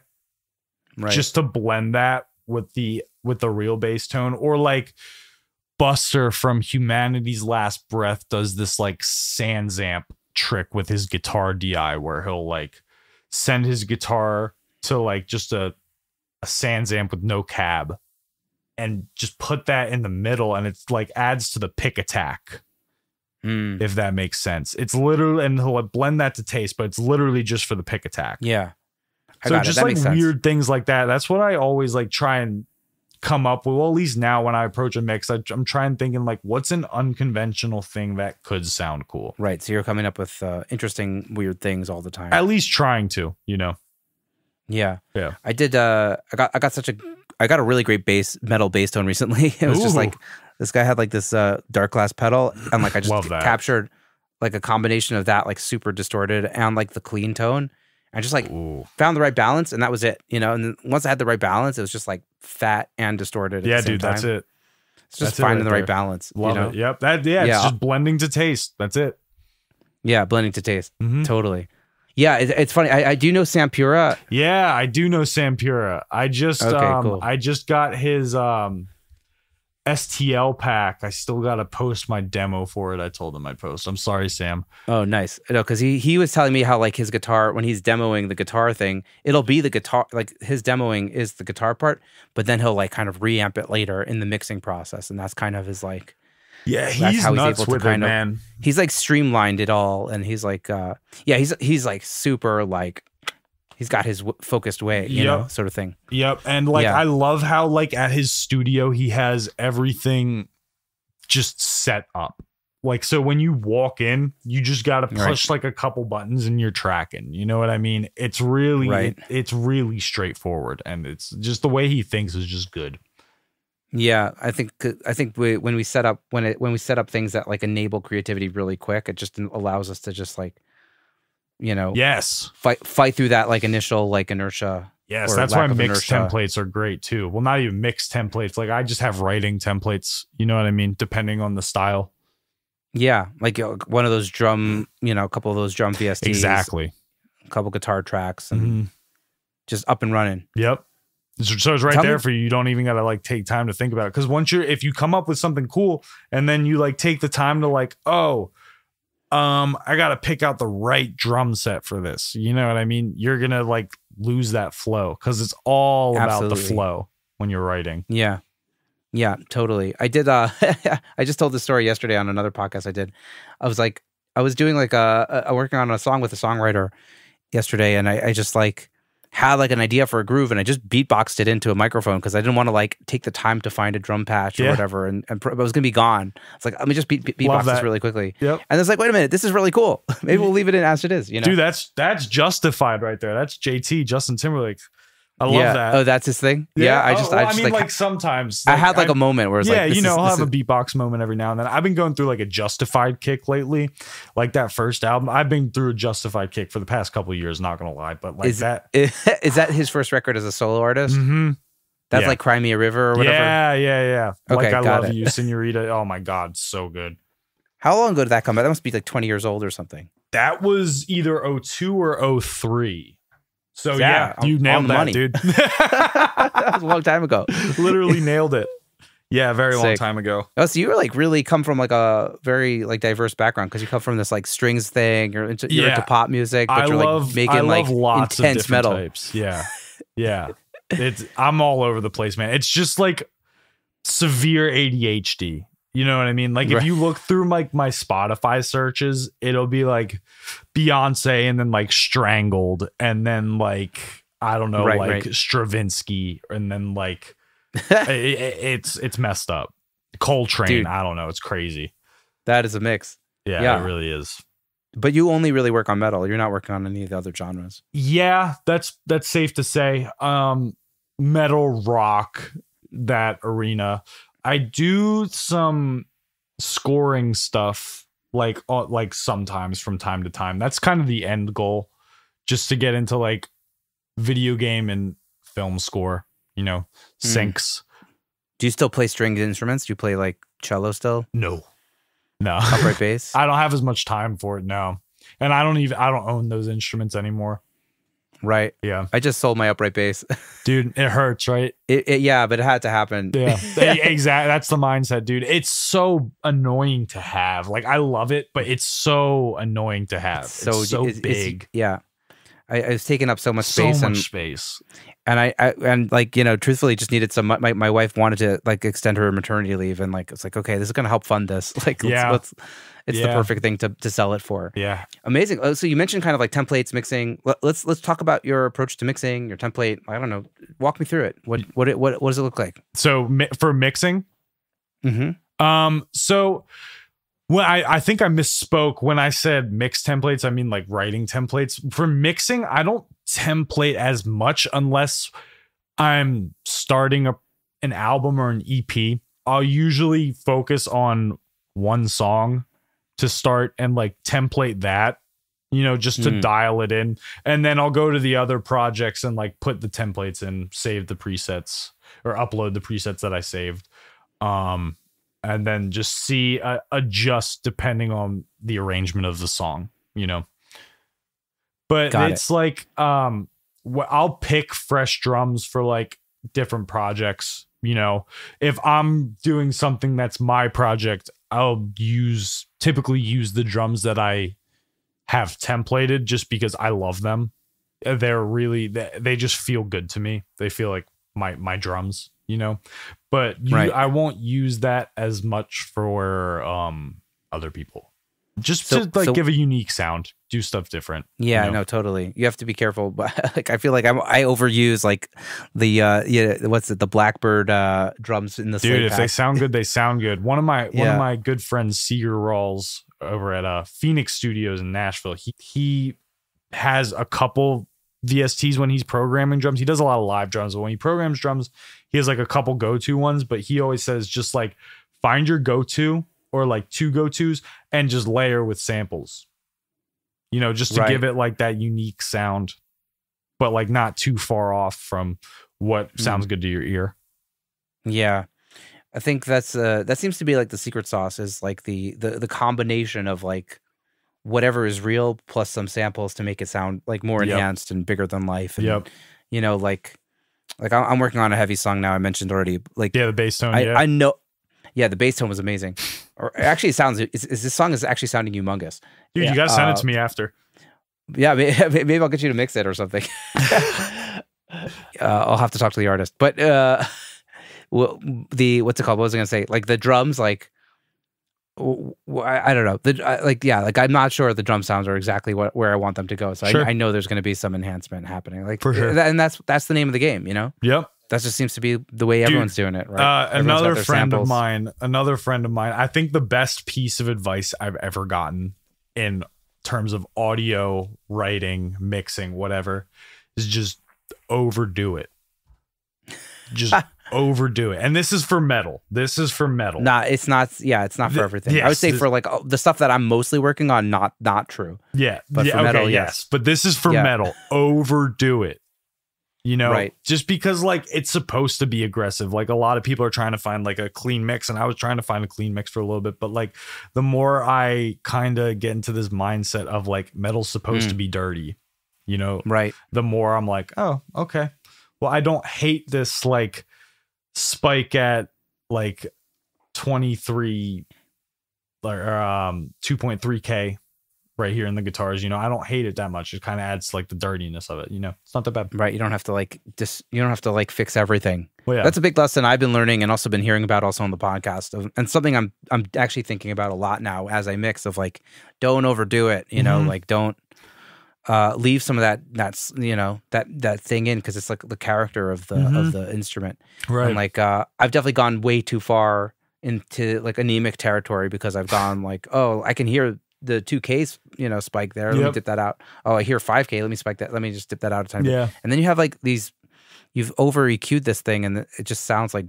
Right. Just to blend that with the real bass tone. Or like Buster from Humanity's Last Breath does this like Sans amp trick with his guitar DI where he'll like send his guitar to like just a Sans amp with no cab and just put that in the middle, and it's like adds to the pick attack. If that makes sense. It's literally, and he'll blend that to taste, but it's literally just for the pick attack. Yeah. So just like weird things like that. That's what I always like try and come up with. Well, at least now when I approach a mix, I'm trying thinking like, what's an unconventional thing that could sound cool? Right. So you're coming up with interesting, weird things all the time. At least trying to, you know? Yeah. Yeah. I did. I got a really great metal bass tone recently. It was just like, this guy had like this dark glass pedal, and like I just captured like a combination of that like super distorted and like the clean tone. I just like found the right balance, and that was it, you know. And then once I had the right balance, it was just like fat and distorted. At the same time. That's it. It's just finding the right balance. Love it. Yep. It's just blending to taste. That's it. Yeah, blending to taste. Totally. Yeah, it's funny. I do know Sampura. Yeah, I do know Sampura. I just cool. I just got his STL pack. I still got to post my demo for it. I told him I'd post. I'm sorry, Sam. Oh, nice. No, because he was telling me how like his guitar, when he's demoing the guitar thing, it'll be the guitar, like his demoing is the guitar part, but then he'll like kind of reamp it later in the mixing process, and that's kind of his like. Yeah, he's nuts with it, man. He's like streamlined it all, and he's like, he's like super like. He's got his focused way, you know, sort of thing. Yep. And like, I love how like at his studio, he has everything just set up. Like, so when you walk in, you just got to push like a couple buttons and you're tracking. You know what I mean? It's really, it's really straightforward. And it's just the way he thinks is just good. Yeah. I think when we set up things that like enable creativity really quick, it just allows us to just like, you know, fight through that like initial like inertia. Yes, that's why mixed templates are great too. Well, not even mixed templates. Like I just have writing templates. You know what I mean? Depending on the style. Yeah, like one of those drum, you know, a couple of those drum VSTs. Exactly. A couple guitar tracks and just up and running. Yep. So it's right there for you. You don't even gotta like take time to think about it. Because if you come up with something cool and then you like take the time to like, I got to pick out the right drum set for this. You know what I mean? You're going to like lose that flow because it's all about the flow when you're writing. Yeah. Yeah, totally. I did. I just told this story yesterday on another podcast I did. I was doing like working on a song with a songwriter yesterday, and I just like had like an idea for a groove, and I just beatboxed it into a microphone because I didn't want to like take the time to find a drum patch or whatever, and it was gonna be gone. It's like, let me just beatbox this really quickly. Yep. And it's like, wait a minute, this is really cool. Maybe we'll leave it in as it is. You know, dude, that's justified right there. That's JT, Justin Timberlake. I love that. Oh, that's his thing. Yeah, I mean, like sometimes I had like a moment where it's like, I'll have a beatbox moment every now and then. I've been going through like a Justified kick lately, like that first album. I've been through a Justified kick for the past couple of years. Not gonna lie, but like is that his first record as a solo artist? Mm-hmm. That's like Cry Me a River or whatever. Yeah. Okay, like I Love You, Senorita. Oh my God, so good. How long ago did that come out? That must be like 20 years old or something. That was either 02 or 03. So yeah, you nailed that, money. Dude. That was a long time ago. Literally nailed it. Yeah, very long time ago. Oh, so you were like really come from like a very like diverse background because you come from this like strings thing. You're into pop music, but you're like making like lots intense of metal types. Yeah. I'm all over the place, man. It's just like severe ADHD. You know what I mean? Like if you look through like my Spotify searches, it'll be like Beyonce and then like Strangled and then like, I don't know, Stravinsky and then like it's messed up. Coltrane, dude, I don't know. It's crazy. That is a mix. Yeah, it really is. But you only really work on metal. You're not working on any of the other genres. Yeah, that's safe to say. Metal, rock, that arena. I do some scoring stuff like sometimes from time to time. That's kind of the end goal, just to get into like video game and film score, you know, syncs. Do you still play stringed instruments? Do you play like cello still? No. No. Upright bass? I don't have as much time for it. No. And I don't own those instruments anymore. Right. Yeah. I just sold my upright bass. Dude, it hurts, right? Yeah, but it had to happen. Yeah. Exactly. That's the mindset, dude. It's so annoying to have. Like, I love it, but it's so annoying to have. It's so big. Yeah. I was taking up so much space. So much space. And and like, truthfully just needed some, my wife wanted to like extend her maternity leave, and like, it's like, okay, this is going to help fund this. Like, it's the perfect thing to sell it for. Yeah. Amazing. So you mentioned kind of like templates, mixing. Let's talk about your approach to mixing, your template. I don't know. Walk me through it. What does it look like? So for mixing, so when I think I misspoke when I said mix templates. I mean like writing templates. For mixing, I don't template as much unless I'm starting an album or an EP. I'll usually focus on one song to start and like template that, just to dial it in. And then I'll go to the other projects and like put the templates in, save the presets or upload the presets that I saved. And then just see, adjust depending on the arrangement of the song, But it's like, I'll pick fresh drums for like different projects. If I'm doing something that's my project, I'll typically use the drums that I have templated just because I love them. They're really, they just feel good to me. They feel like my drums, but I won't use that as much for other people. Just to give a unique sound, do stuff different. Yeah, no, totally. You have to be careful, but like I feel like I overuse like the the Blackbird drums in the dude. If they sound good, they sound good. One of my good friends, Seeger Rawls, over at Phoenix Studios in Nashville, he has a couple VSTs when he's programming drums. He does a lot of live drums, but when he programs drums, he has like a couple go-to ones. But he always says just like find your go-to, or like two go-tos, and just layer with samples, just to give it like that unique sound, but like not too far off from what sounds good to your ear. Yeah. I think that seems to be like the secret sauce, is like the combination of like whatever is real plus some samples to make it sound like more enhanced and bigger than life. And, like I'm working on a heavy song now. I mentioned already, like, the bass tone. I know. Yeah, the bass tone was amazing. Or actually, this song is actually sounding humongous. Dude, you gotta send it to me after. Yeah, maybe I'll get you to mix it or something. I'll have to talk to the artist. But what's it called? What was I gonna say? Like the drums, like I don't know. I'm not sure the drum sounds are exactly where I want them to go. So I know there's gonna be some enhancement happening. Like for sure, and that's the name of the game. Yep. That just seems to be the way everyone's doing it, right? Another friend of mine, I think the best piece of advice I've ever gotten in terms of audio, writing, mixing, whatever, is just overdo it. Just overdo it. And this is for metal. Nah, it's not. Yeah, it's not for everything. Yes, I would say for like the stuff that I'm mostly working on, not true. Yeah. But for metal, yes. But this is for metal. Overdo it. Just because like it's supposed to be aggressive. Like a lot of people are trying to find like a clean mix, and I was trying to find a clean mix for a little bit, but like the more I kind of get into this mindset of like metal's supposed to be dirty, right? The more I'm like, oh, okay. Well, I don't hate this like spike at like 23 or 2.3K right here in the guitars. I don't hate it that much. It kind of adds like the dirtiness of it. It's not that bad. Right. You don't have to like fix everything. Well, yeah. That's a big lesson I've been learning and also been hearing about also on the podcast, and something I'm actually thinking about a lot now as I mix, of like, don't overdo it. Like don't leave some of that thing in, because it's like the character of the instrument. Right. And like I've definitely gone way too far into like anemic territory, because I've gone like, oh, I can hear the 2Ks, spike there. Let me dip that out. Oh, I hear 5K. Let me spike that. Let me just dip that out a tiny bit. And then you have like these, you've over EQ'd this thing, and it just sounds like,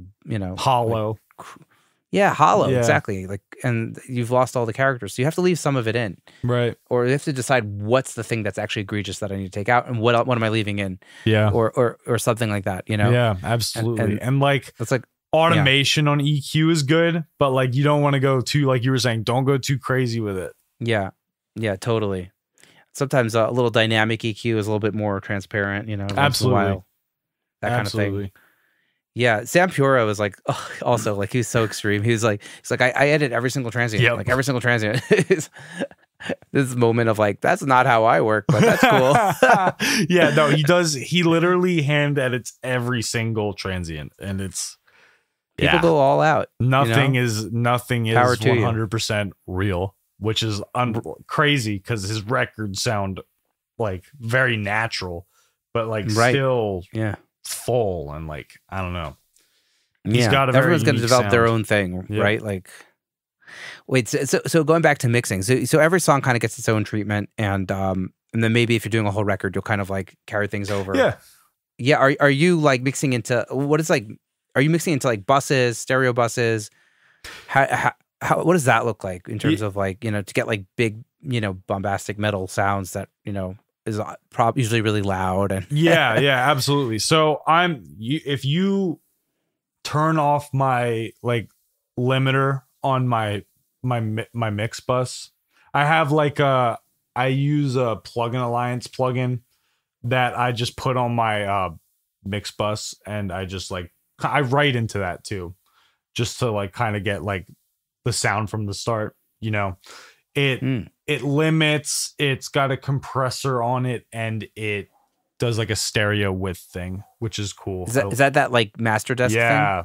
hollow. Like, hollow. Yeah. Exactly. Like, and you've lost all the characters. So you have to leave some of it in. Right. Or you have to decide what's the thing that's actually egregious that I need to take out, and what am I leaving in? Yeah. Or something like that, Yeah, absolutely. And like, it's like, automation on EQ is good, but like you don't want to go too, like you were saying, don't go too crazy with it. Yeah. Yeah, totally. Sometimes a little dynamic EQ is a little bit more transparent, once in a Absolutely. while. That kind of Absolutely. thing. Yeah, Sam Pura was like, also like he was so extreme. He's like, I edit every single transient, Yep. like every single transient. This moment of like, that's not how I work, but that's cool. Yeah, no, he does. He literally hand edits every single transient, and it's People go all out. Nothing is Power to you. 100% real, which is crazy because his records sound like very natural, but like still full and like I don't know. He's got a very everyone's going to develop sound. their own thing, right? Like, wait, so going back to mixing, so every song kind of gets its own treatment, and then maybe if you're doing a whole record, you'll kind of like carry things over. Yeah. Are you like mixing into what is like? Are you mixing into like buses, stereo buses? How what does that look like in terms of like to get like big bombastic metal sounds that is usually really loud and yeah, absolutely. So if you turn off my like limiter on my mix bus, I have like I use a Plugin Alliance plugin that I just put on my mix bus, and I write into that too, just to like kind of get like the sound from the start. It limits. It's got a compressor on it, and it does like a stereo width thing, which is cool. Is that like Master Desk thing? Yeah.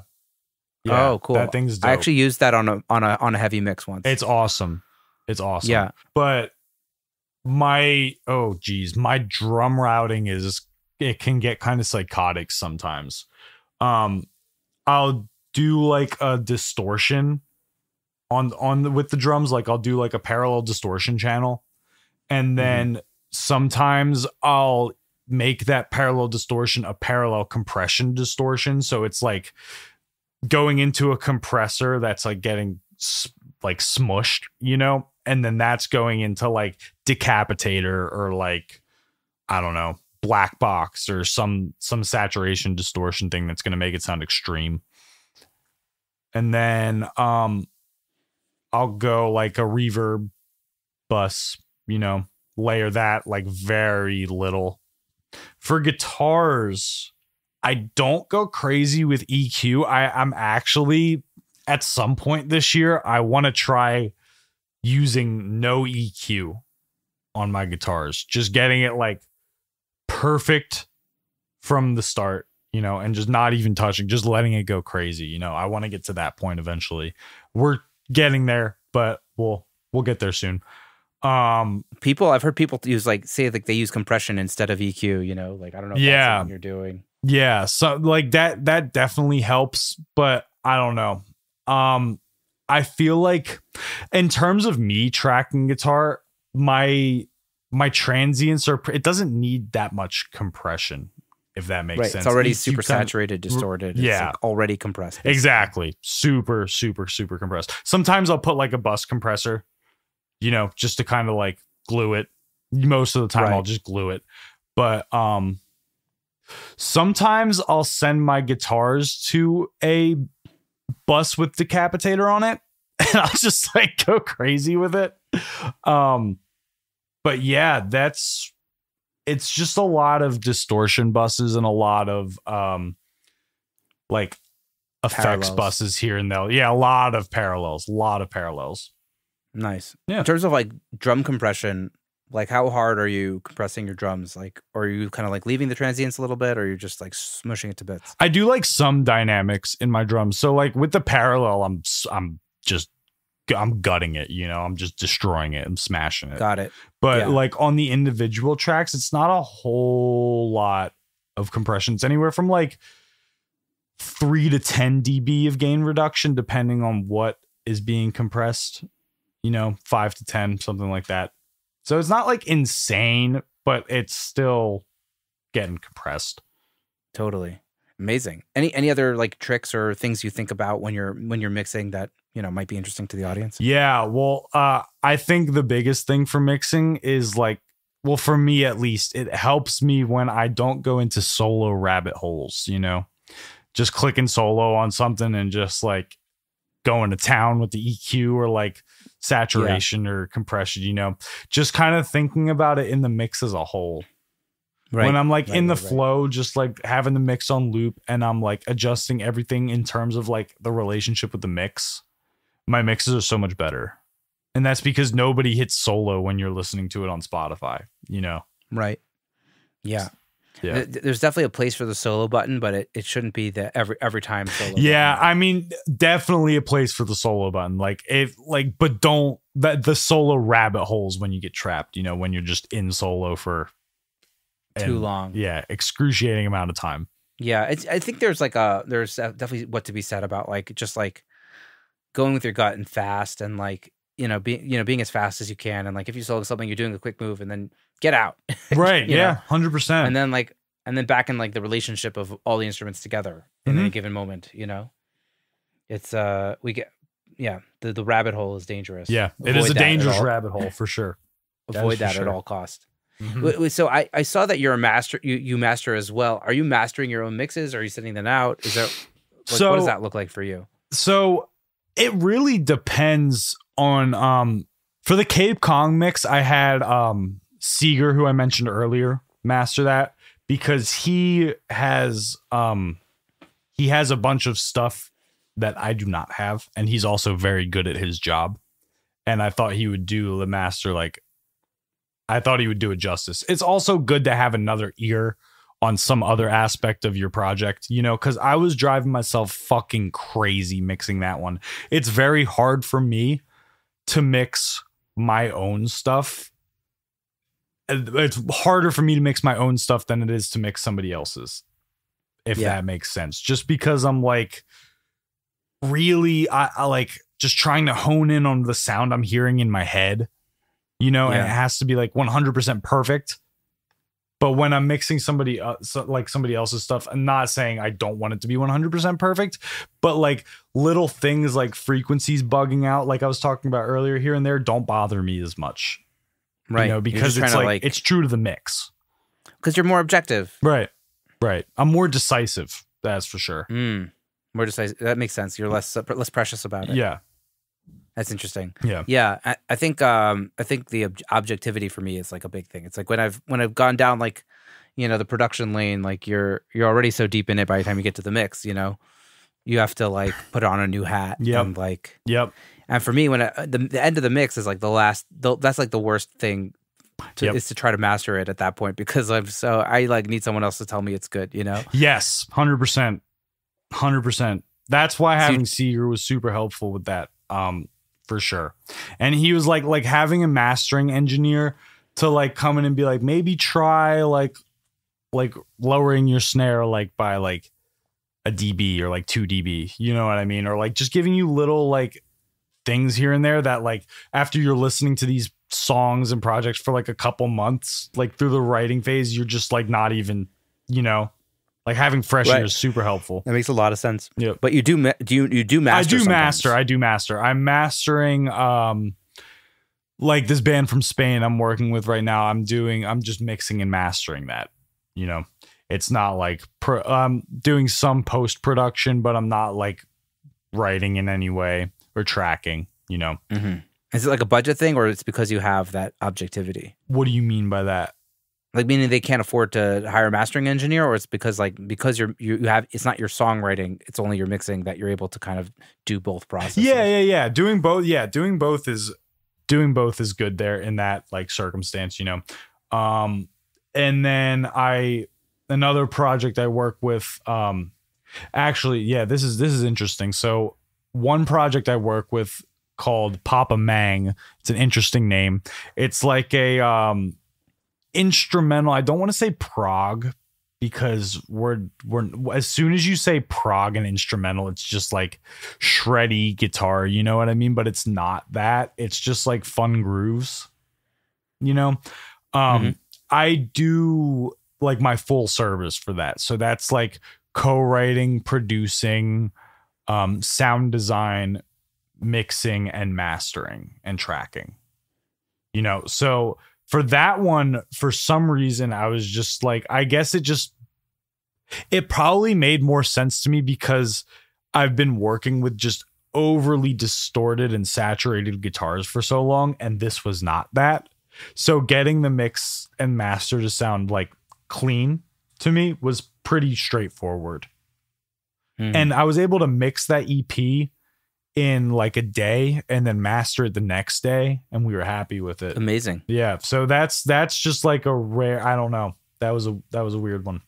Oh, cool. That thing's dope. I actually used that on a heavy mix once. It's awesome. Yeah. But my drum routing it can get kind of psychotic sometimes. I'll do like a distortion with the drums. Like I'll do like a parallel distortion channel. And then sometimes I'll make that parallel distortion a parallel compression distortion. So it's like going into a compressor that's like getting like smushed, and then that's going into like Decapitator or like, I don't know, Black Box or some saturation distortion thing that's going to make it sound extreme. And then I'll go like a reverb bus, layer that like very little. For guitars, I don't go crazy with EQ. I'm actually at some point this year, I want to try using no EQ on my guitars, just getting it like perfect from the start, and just not even touching, just letting it go crazy. I want to get to that point eventually. We're getting there, but we'll get there soon. I've heard people use say they use compression instead of EQ, like I don't know if that's something you're doing. Yeah, so like that definitely helps, but I don't know. I feel like in terms of me tracking guitar, my transients it doesn't need that much compression, if that makes sense. It's already super saturated, distorted. It's like already compressed. Exactly. Super, super, super compressed. Sometimes I'll put like a bus compressor, just to kind of like glue it. Most of the time I'll just glue it. But sometimes I'll send my guitars to a bus with Decapitator on it, and I'll just like go crazy with it. But yeah, it's just a lot of distortion buses and a lot of like effects buses here and there. Yeah, a lot of parallels. Nice. Yeah. In terms of like drum compression, like how hard are you compressing your drums? Like, or are you kind of like leaving the transients a little bit, or you're just like smushing it to bits? I do like some dynamics in my drums. So like with the parallel, I'm gutting it, I'm just destroying it. I'm smashing it. Got it. But like on the individual tracks, it's not a whole lot of compression. It's anywhere from like 3 to 10 dB of gain reduction, depending on what is being compressed, 5 to 10, something like that. So it's not like insane, but it's still getting compressed. Totally. Amazing. Any other like tricks or things you think about when you're mixing that, might be interesting to the audience? Yeah. Well, I think the biggest thing for mixing is like, well, for me at least, it helps me when I don't go into solo rabbit holes, just clicking solo on something and just like going to town with the EQ or like saturation or compression, you know, just kind of thinking about it in the mix as a whole. Right. When I'm like in the flow, just like having the mix on loop and I'm like adjusting everything in terms of like the relationship with the mix, my mixes are so much better. And that's because nobody hits solo when you're listening to it on Spotify, you know? Right. Yeah. Yeah. There's definitely a place for the solo button, but it shouldn't be the every time solo. Yeah, button. I mean, definitely a place for the solo button. Like but don't the solo rabbit holes when you get trapped, you know, when you're just in solo for too long. Yeah, excruciating amount of time. Yeah, I think there's definitely what to be said about like just like going with your gut and fast and like being as fast as you can, and like if you solo something, you're doing a quick move and then get out. Right. Yeah. 100%. And then back in like the relationship of all the instruments together in any given moment. You know, it's the rabbit hole is dangerous. Yeah, it is a dangerous rabbit hole for sure. Avoid that at all cost. So I saw that you're a master. You master as well. Are you mastering your own mixes? Or are you sending them out? Is there what does that look like for you? So it really depends on for the Cape Kong mix, I had Seeger, who I mentioned earlier, master that because he has a bunch of stuff that I do not have, and he's also very good at his job. And I thought he would do the master I thought he would do it justice. It's also good to have another ear on some other aspect of your project, you know, because I was driving myself fucking crazy mixing that one. It's very hard for me to mix my own stuff. It's harder for me to mix my own stuff than it is to mix somebody else's, if that makes sense. Just because I'm like, really, I like just trying to hone in on the sound I'm hearing in my head. You know, and it has to be like 100% perfect. But when I'm mixing somebody else's stuff, I'm not saying I don't want it to be 100% perfect, but like little things like frequencies bugging out, like I was talking about earlier, here and there, don't bother me as much. Right. You know, because it's like it's true to the mix. Because you're more objective. Right. Right. I'm more decisive. That's for sure. More decisive. That makes sense. You're less precious about it. Yeah. That's interesting. Yeah. Yeah. I think the objectivity for me is like a big thing. It's like when I've gone down like, you know, the production lane, like you're already so deep in it by the time you get to the mix, you know, you have to like put on a new hat. And like, and for me, when the end of the mix is like that's like the worst thing is to try to master it at that point, because I like need someone else to tell me it's good, you know? Yes. 100%. 100%. That's why having Seeger was super helpful with that. For sure. And he was like having a mastering engineer to like come in and be like, maybe try like lowering your snare like by like a dB or like 2 dB, you know what I mean? Or like just giving you little like things here and there that like after you're listening to these songs and projects for like a couple months, like through the writing phase, you're just like not even, you know, like having fresh ear is super helpful. That makes a lot of sense. Yeah. But you do master. I do master. I'm mastering like this band from Spain I'm working with right now. I'm just mixing and mastering that. You know, it's not like doing some post production, but I'm not like writing in any way or tracking, you know. Is it like a budget thing, or it's because you have that objectivity? What do you mean by that? Like meaning they can't afford to hire a mastering engineer, or it's because you have it's not your songwriting, it's only your mixing that you're able to kind of do both processes. Yeah. Doing both is good there in that like circumstance, you know. And then another project I work with, this is interesting. So one project I work with called Papa Mang. It's an interesting name. It's like a instrumental. I don't want to say prog because we're as soon as you say prog and instrumental, it's just like shreddy guitar, you know what I mean? But it's not that. It's just like fun grooves, you know. I do like my full service for that. So that's like co-writing, producing, sound design, mixing and mastering and tracking, you know. So for that one, for some reason, I was just like, I guess it just It probably made more sense to me because I've been working with just overly distorted and saturated guitars for so long, and this was not that. So getting the mix and master to sound like clean to me was pretty straightforward. And I was able to mix that EP in like a day and then master it the next day, and we were happy with it. Amazing. Yeah. So that's just like a rare, I don't know. That was a weird one.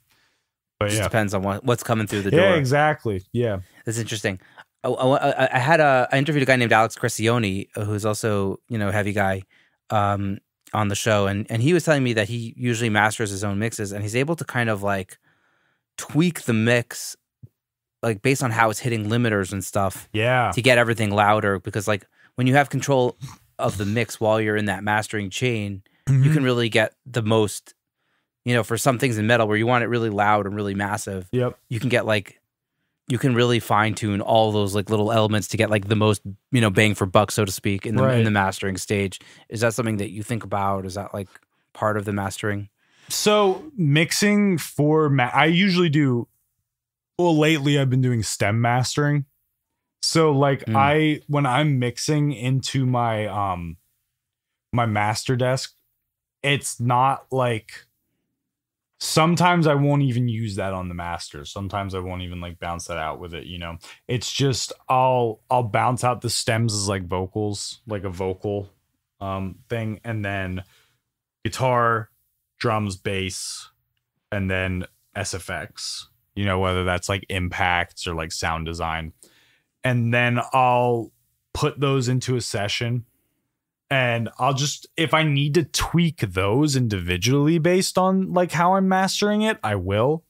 But Just yeah, depends on what's coming through the door. yeah, exactly. Yeah. That's interesting. I interviewed a guy named Alex Crescione, who's also, a heavy guy, on the show. And he was telling me that he usually masters his own mixes, and he's able to kind of like tweak the mix, like based on how it's hitting limiters and stuff. Yeah. To get everything louder, because like when you have control of the mix while you're in that mastering chain, you can really get the most, for some things in metal where you want it really loud and really massive. Yep. You can get like, you can really fine tune all those like little elements to get like the most, bang for buck, so to speak, in the mastering stage. Is that something that you think about? Is that like part of the mastering? So mixing for I usually do. Well, lately I've been doing stem mastering. So like when I'm mixing into my my master desk, it's not like, sometimes I won't even use that on the master. Sometimes I won't even like bounce that out with it, It's just I'll bounce out the stems as like vocals, like a vocal thing, and then guitar, drums, bass, and then SFX, whether that's like impacts or like sound design. And then I'll put those into a session, and I'll just, if I need to tweak those individually based on like how I'm mastering it, I will,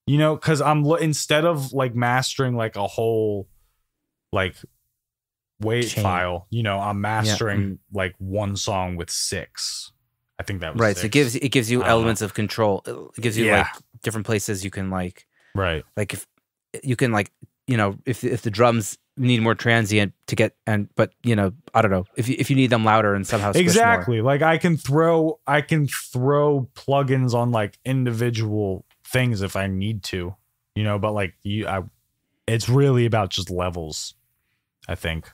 because instead of like mastering like a whole like wave file, I'm mastering like one song with 6. I think that was right. 6. So it gives you elements of control. It gives you like different places you can like, like if you can like, if the drums need more transient to get, but I don't know, if you need them louder and somehow exactly more. Like I can throw plugins on like individual things if I need to, but like it's really about just levels, I think,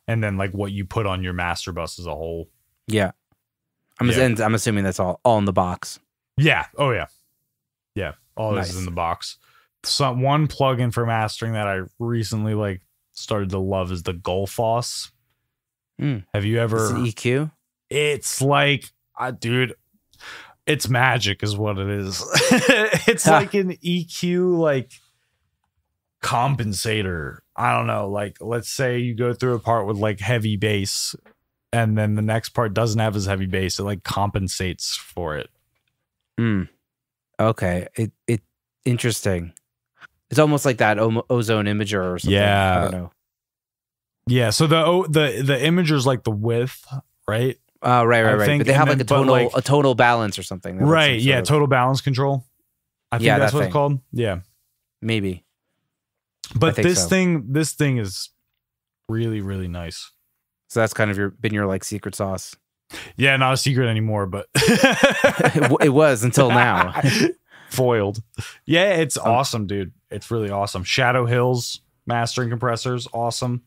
and then like what you put on your master bus as a whole. Yeah. I'm assuming that's all in the box. Yeah. Oh yeah. Yeah. All this is in the box. One plugin for mastering that I recently like started to love is the Gullfoss. Have you ever? It's an EQ. It's like, dude, it's magic is what it is. It's like an EQ like compensator. I don't know. Like, let's say you go through a part with like heavy bass, and then the next part doesn't have as heavy bass. It like compensates for it. Okay. It interesting. It's almost like that ozone imager or something. Yeah. I don't know. Yeah. So the imager is like the width, right? Right. But they have like a tonal balance or something. Right. Yeah. Total balance control. I think that's what it's called. Yeah. Maybe. But this thing is really, really nice. So that's kind of been your like secret sauce. Yeah. Not a secret anymore, but it was until now. Foiled. Yeah. It's awesome, dude. It's really awesome. Shadow Hills mastering compressors. Awesome.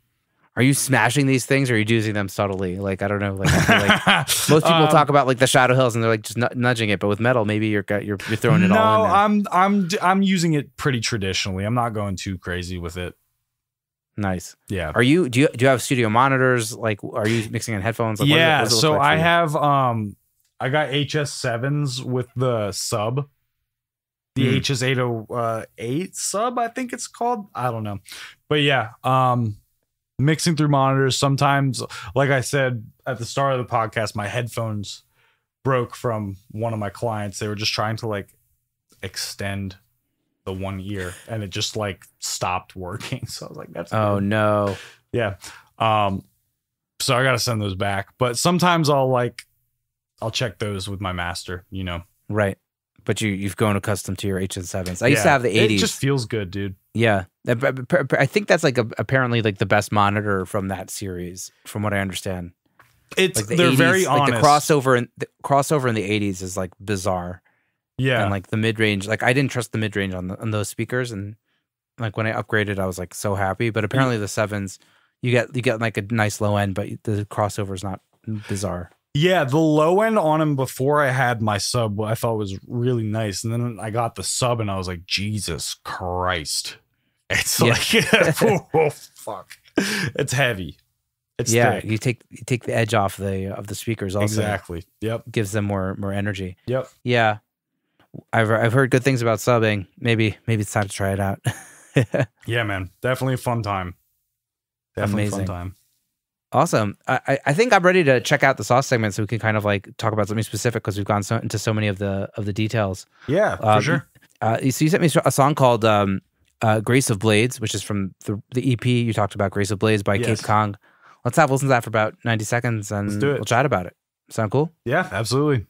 Are you smashing these things, or are you using them subtly? Like, I don't know. Like, I feel like most people talk about like the Shadow Hills and they're like just nudging it, but with metal, maybe you're throwing it all in there. No, I'm using it pretty traditionally. I'm not going too crazy with it. Nice. Yeah. Do you have studio monitors? Like, are you mixing in headphones? Like, yeah. So like I have I got HS7s with the sub. The HS808 sub, I think it's called. I don't know. But yeah, mixing through monitors. Sometimes, like I said at the start of the podcast, my headphones broke from one of my clients. They were just trying to like extend the one ear, and it just like stopped working. So I was like, that's weird. No. Yeah. So I got to send those back. But sometimes I'll check those with my master, Right. But you've grown accustomed to your HS7s. I used to have the 80s. It just feels good, dude. Yeah. I think that's like apparently like the best monitor from that series, from what I understand. It's like they're 80s, very honest. Like the crossover in the 80s is like bizarre. Yeah. And like the mid range, like I didn't trust the mid range on those speakers, and like when I upgraded, I was like so happy. But apparently the sevens, you get like a nice low end, but the crossover is not bizarre. Yeah, the low end on him before I had my sub, I thought was really nice, and then I got the sub, and I was like, Jesus Christ, it's like, oh fuck, it's heavy. It's thick. You take the edge off the speakers. Also, Exactly. Yep. Gives them more energy. Yep. Yeah, I've heard good things about subbing. Maybe it's time to try it out. Yeah, man, definitely a fun time. Definitely Amazing. a fun time. Awesome. I think I'm ready to check out the sauce segment so we can kind of like talk about something specific because we've gone into so many of the details. Yeah, for sure. So you sent me a song called Grace of Blades, which is from the EP you talked about, Grace of Blades by Cape Kong. Let's have a listen to that for about 90 seconds and Let's do it. We'll chat about it. Sound cool? Yeah, absolutely.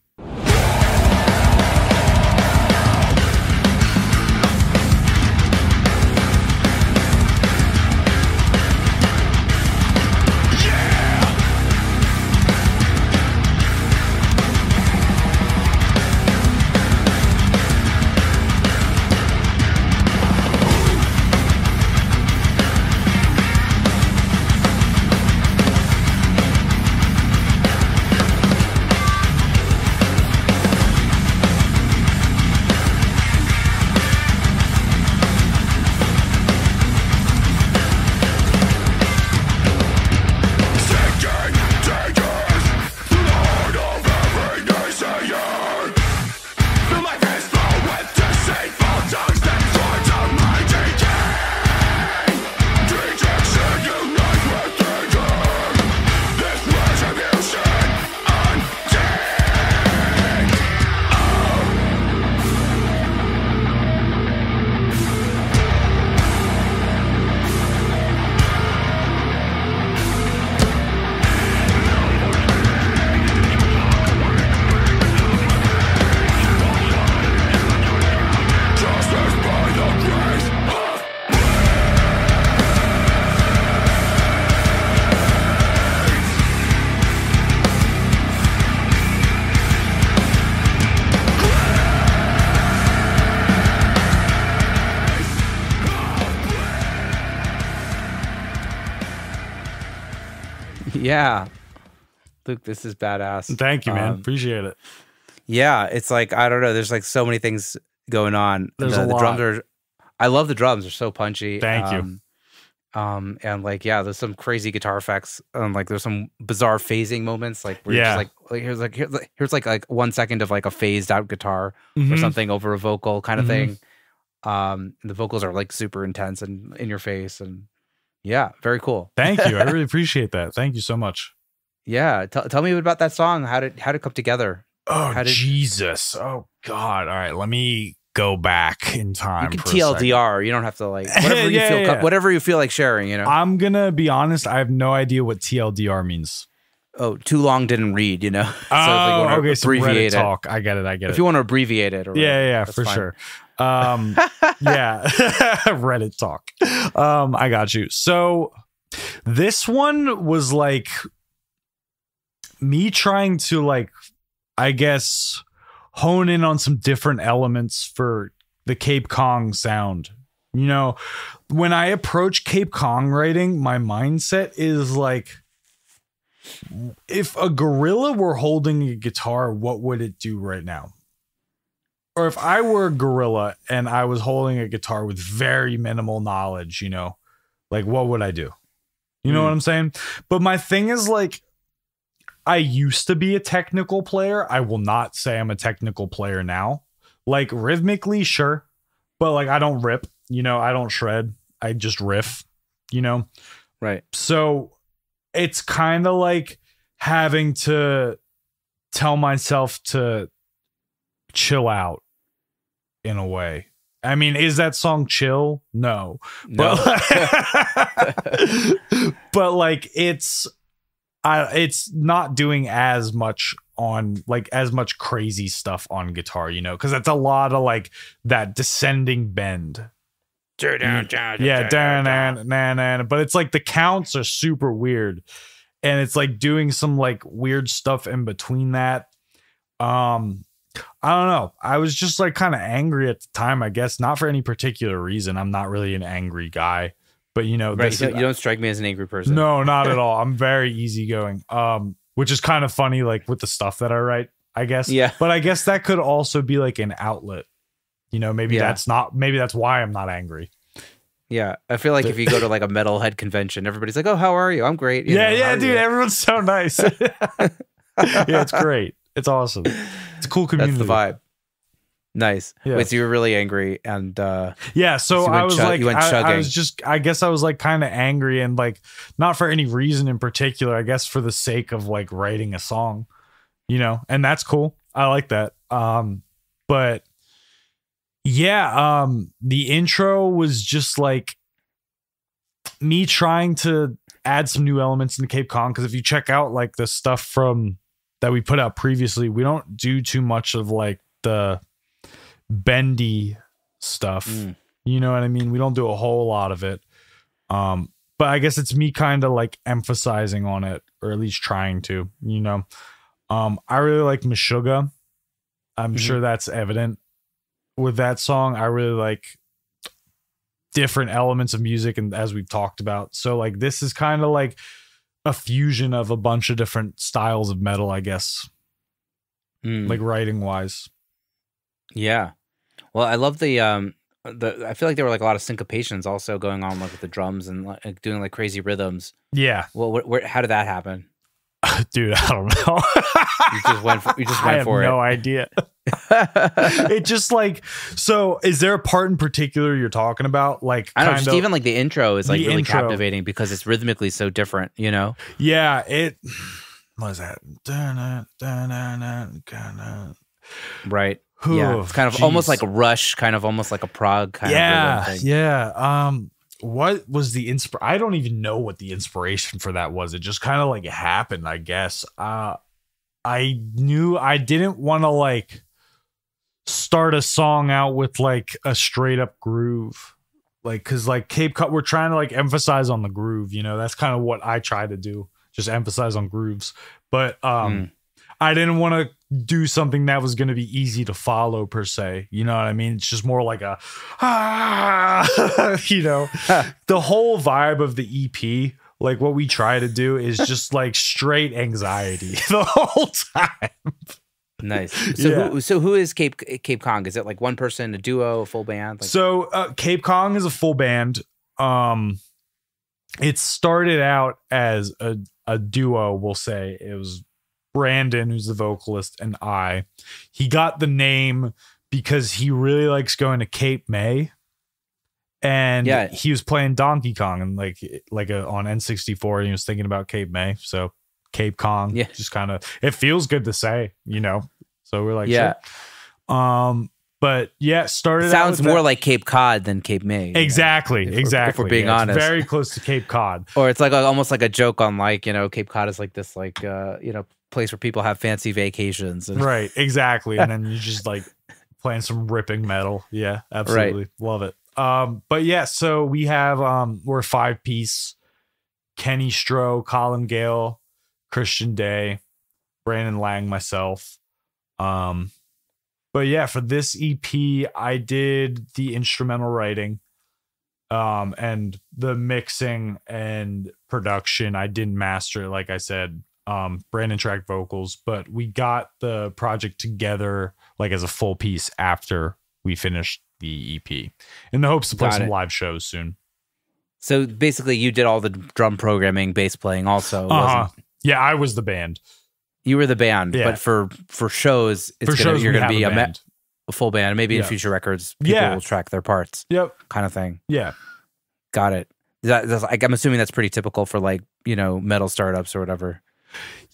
Yeah. Luke, this is badass. Thank you, man. Appreciate it. Yeah, it's like, I don't know, there's like so many things going on. There's a lot. The drums I love the drums. They're so punchy. Thank you. And like, yeah, there's some crazy guitar effects. Like there's some bizarre phasing moments. Like where you're just here's like 1 second of like a phased out guitar or something over a vocal kind of thing. The vocals are like super intense and in your face, and yeah, very cool. Thank you. I really appreciate that. Thank you so much. Yeah, tell me about that song. How did it come together? Oh, Jesus. Oh, God. All right. Let me go back in time. You can TLDR. You don't have to like whatever whatever you feel like sharing, you know? I'm going to be honest. I have no idea what TLDR means. Oh, too long didn't read, you know? So okay. So Reddit talk. I get it. If you want to abbreviate it. Or yeah, for sure. Yeah. Reddit talk. I got you. So this one was like me trying to like, I guess, hone in on some different elements for the Cape Kong sound. You know, when I approach Cape Kong writing, my mindset is like, if a gorilla were holding a guitar, what would it do right now? Or if I were a gorilla and I was holding a guitar with very minimal knowledge, you know, like what would I do? You know what I'm saying? But my thing is like, I used to be a technical player. I will not say I'm a technical player now. Like rhythmically, sure. But like I don't rip, you know, I don't shred. I just riff, you know? Right. So it's kind of like having to tell myself to chill out in a way. I mean, is that song chill? No. But like it's not doing as much on like as much crazy stuff on guitar, you know, because that's a lot of like that descending bend. Yeah, but it's like the counts are super weird, and it's like doing some like weird stuff in between that. I don't know. I was just like kind of angry at the time, I guess, not for any particular reason. I'm not really an angry guy, but you know, Right. You don't strike me as an angry person. No, not at all. I'm very easygoing. Which is kind of funny, like with the stuff that I write, I guess. Yeah. But I guess that could also be like an outlet. You know, maybe that's why I'm not angry. Yeah. I feel like if you go to like a metalhead convention, everybody's like, "Oh, how are you? I'm great." You know, dude. Everyone's so nice. Yeah, it's great. It's awesome. It's a cool community. That's the vibe. Nice. Yeah. Wait, so you were really angry and yeah, so I was like, I was just, I guess I was like kind of angry and like not for any reason in particular, I guess for the sake of like writing a song, you know, and that's cool. I like that. But yeah, the intro was just like me trying to add some new elements into Cape Con, because if you check out like the stuff from that we put out previously, we don't do too much of like the bendy stuff. You know what I mean? We don't do a whole lot of it. But I guess it's me kind of like emphasizing on it, or at least trying to, you know. I really like Meshuggah. I'm sure that's evident with that song. I really like different elements of music, and as we've talked about. So like this is kind of like a fusion of a bunch of different styles of metal, I guess. Like writing wise. Yeah. Well, I love the I feel like there were like a lot of syncopations also going on like with the drums and like doing like crazy rhythms. Yeah. Well, how did that happen? Dude, I don't know. You just went for it. I have no idea. It just like, so is there a part in particular you're talking about? Like, I don't know, just even like the intro is like really captivating because it's rhythmically so different, you know? Yeah, what is that? Right. Yeah, it's kind of almost like a Rush, kind of almost like a prog kind of rhythm thing. Yeah. What was the I don't even know what the inspiration for that was. It just kind of like happened, I guess. I knew I didn't want to like start a song out with like a straight up groove, like, because like Cape Cod, we're trying to like emphasize on the groove, you know. That's kind of what I try to do, just emphasize on grooves. But I didn't want to do something that was going to be easy to follow per se, you know what I mean? It's just more like a you know. The whole vibe of the EP, like what we try to do is just like straight anxiety the whole time. Nice. So who is Cape Kong? Is it like one person, a duo, a full band? Like- so Cape Kong is a full band. It started out as a duo, we'll say. It was Brandon, who's the vocalist, and I. He got the name because he really likes going to Cape May. And he was playing Donkey Kong and like on N64, and he was thinking about Cape May. So Cape Kong, just kind of, it feels good to say, you know. So we're like, sure. But yeah, started. It sounds more like Cape Cod than Cape May. Exactly, if we're being honest, it's very close to Cape Cod. Or it's like almost like a joke on like, you know, Cape Cod is like this like you know, place where people have fancy vacations. And right, exactly, and then you just like playing some ripping metal. Yeah, absolutely, love it. But yeah, so we have we're a 5-piece: Kenny Stroh, Colin Gale, Christian Day, Brandon Lang, myself. But yeah, for this EP, I did the instrumental writing, and the mixing and production. I didn't master it, like I said. Brandon tracked vocals, but we got the project together like as a full piece after we finished the EP, in the hopes to play some live shows soon. So basically, you did all the drum programming, bass playing, also. Yeah, I was the band. You were the band, but for shows, you're going to be a full band. Maybe in future records, people will track their parts. Yep, kind of thing. Yeah, got it. That's like, I'm assuming that's pretty typical for like, you know, metal startups or whatever.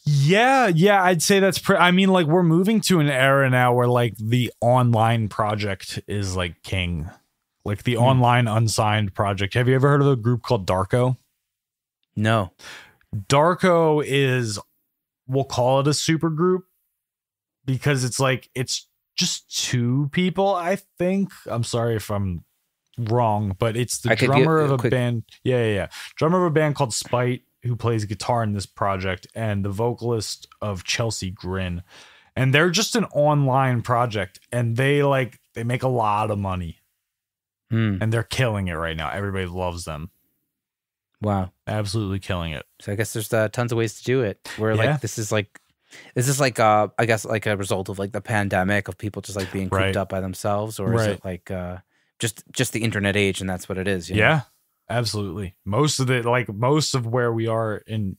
Yeah, I'd say that's I mean, like, we're moving to an era now where like the online project is like king, like the online unsigned project. Have you ever heard of a group called Darko? No. Darko is, we'll call it a super group because it's like, it's just 2 people, I think. I'm sorry if I'm wrong, but it's the drummer of a band. Yeah. Drummer of a band called Spite, who plays guitar in this project, and the vocalist of Chelsea Grin. and they're just an online project, and they make a lot of money, and they're killing it right now. Everybody loves them. Wow, absolutely killing it. So I guess there's tons of ways to do it. Where like this is like I guess like a result of like the pandemic of people just like being cooped up by themselves, or is it like just the internet age and that's what it is? You know? Absolutely. Most of where we are in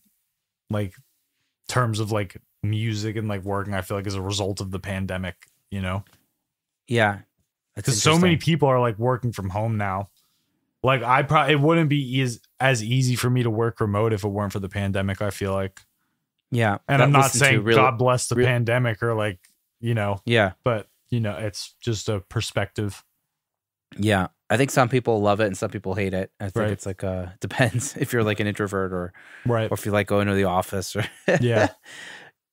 like terms of like music and like working, I feel like is a result of the pandemic, you know? Yeah. Because so many people are like working from home now. Like it wouldn't be as easy for me to work remote if it weren't for the pandemic, I feel like. Yeah. And I'm not saying God bless the pandemic or like, you know. Yeah. But, you know, it's just a perspective. Yeah. I think some people love it and some people hate it. I think it's like depends if you're like an introvert or if you like going to the office or yeah.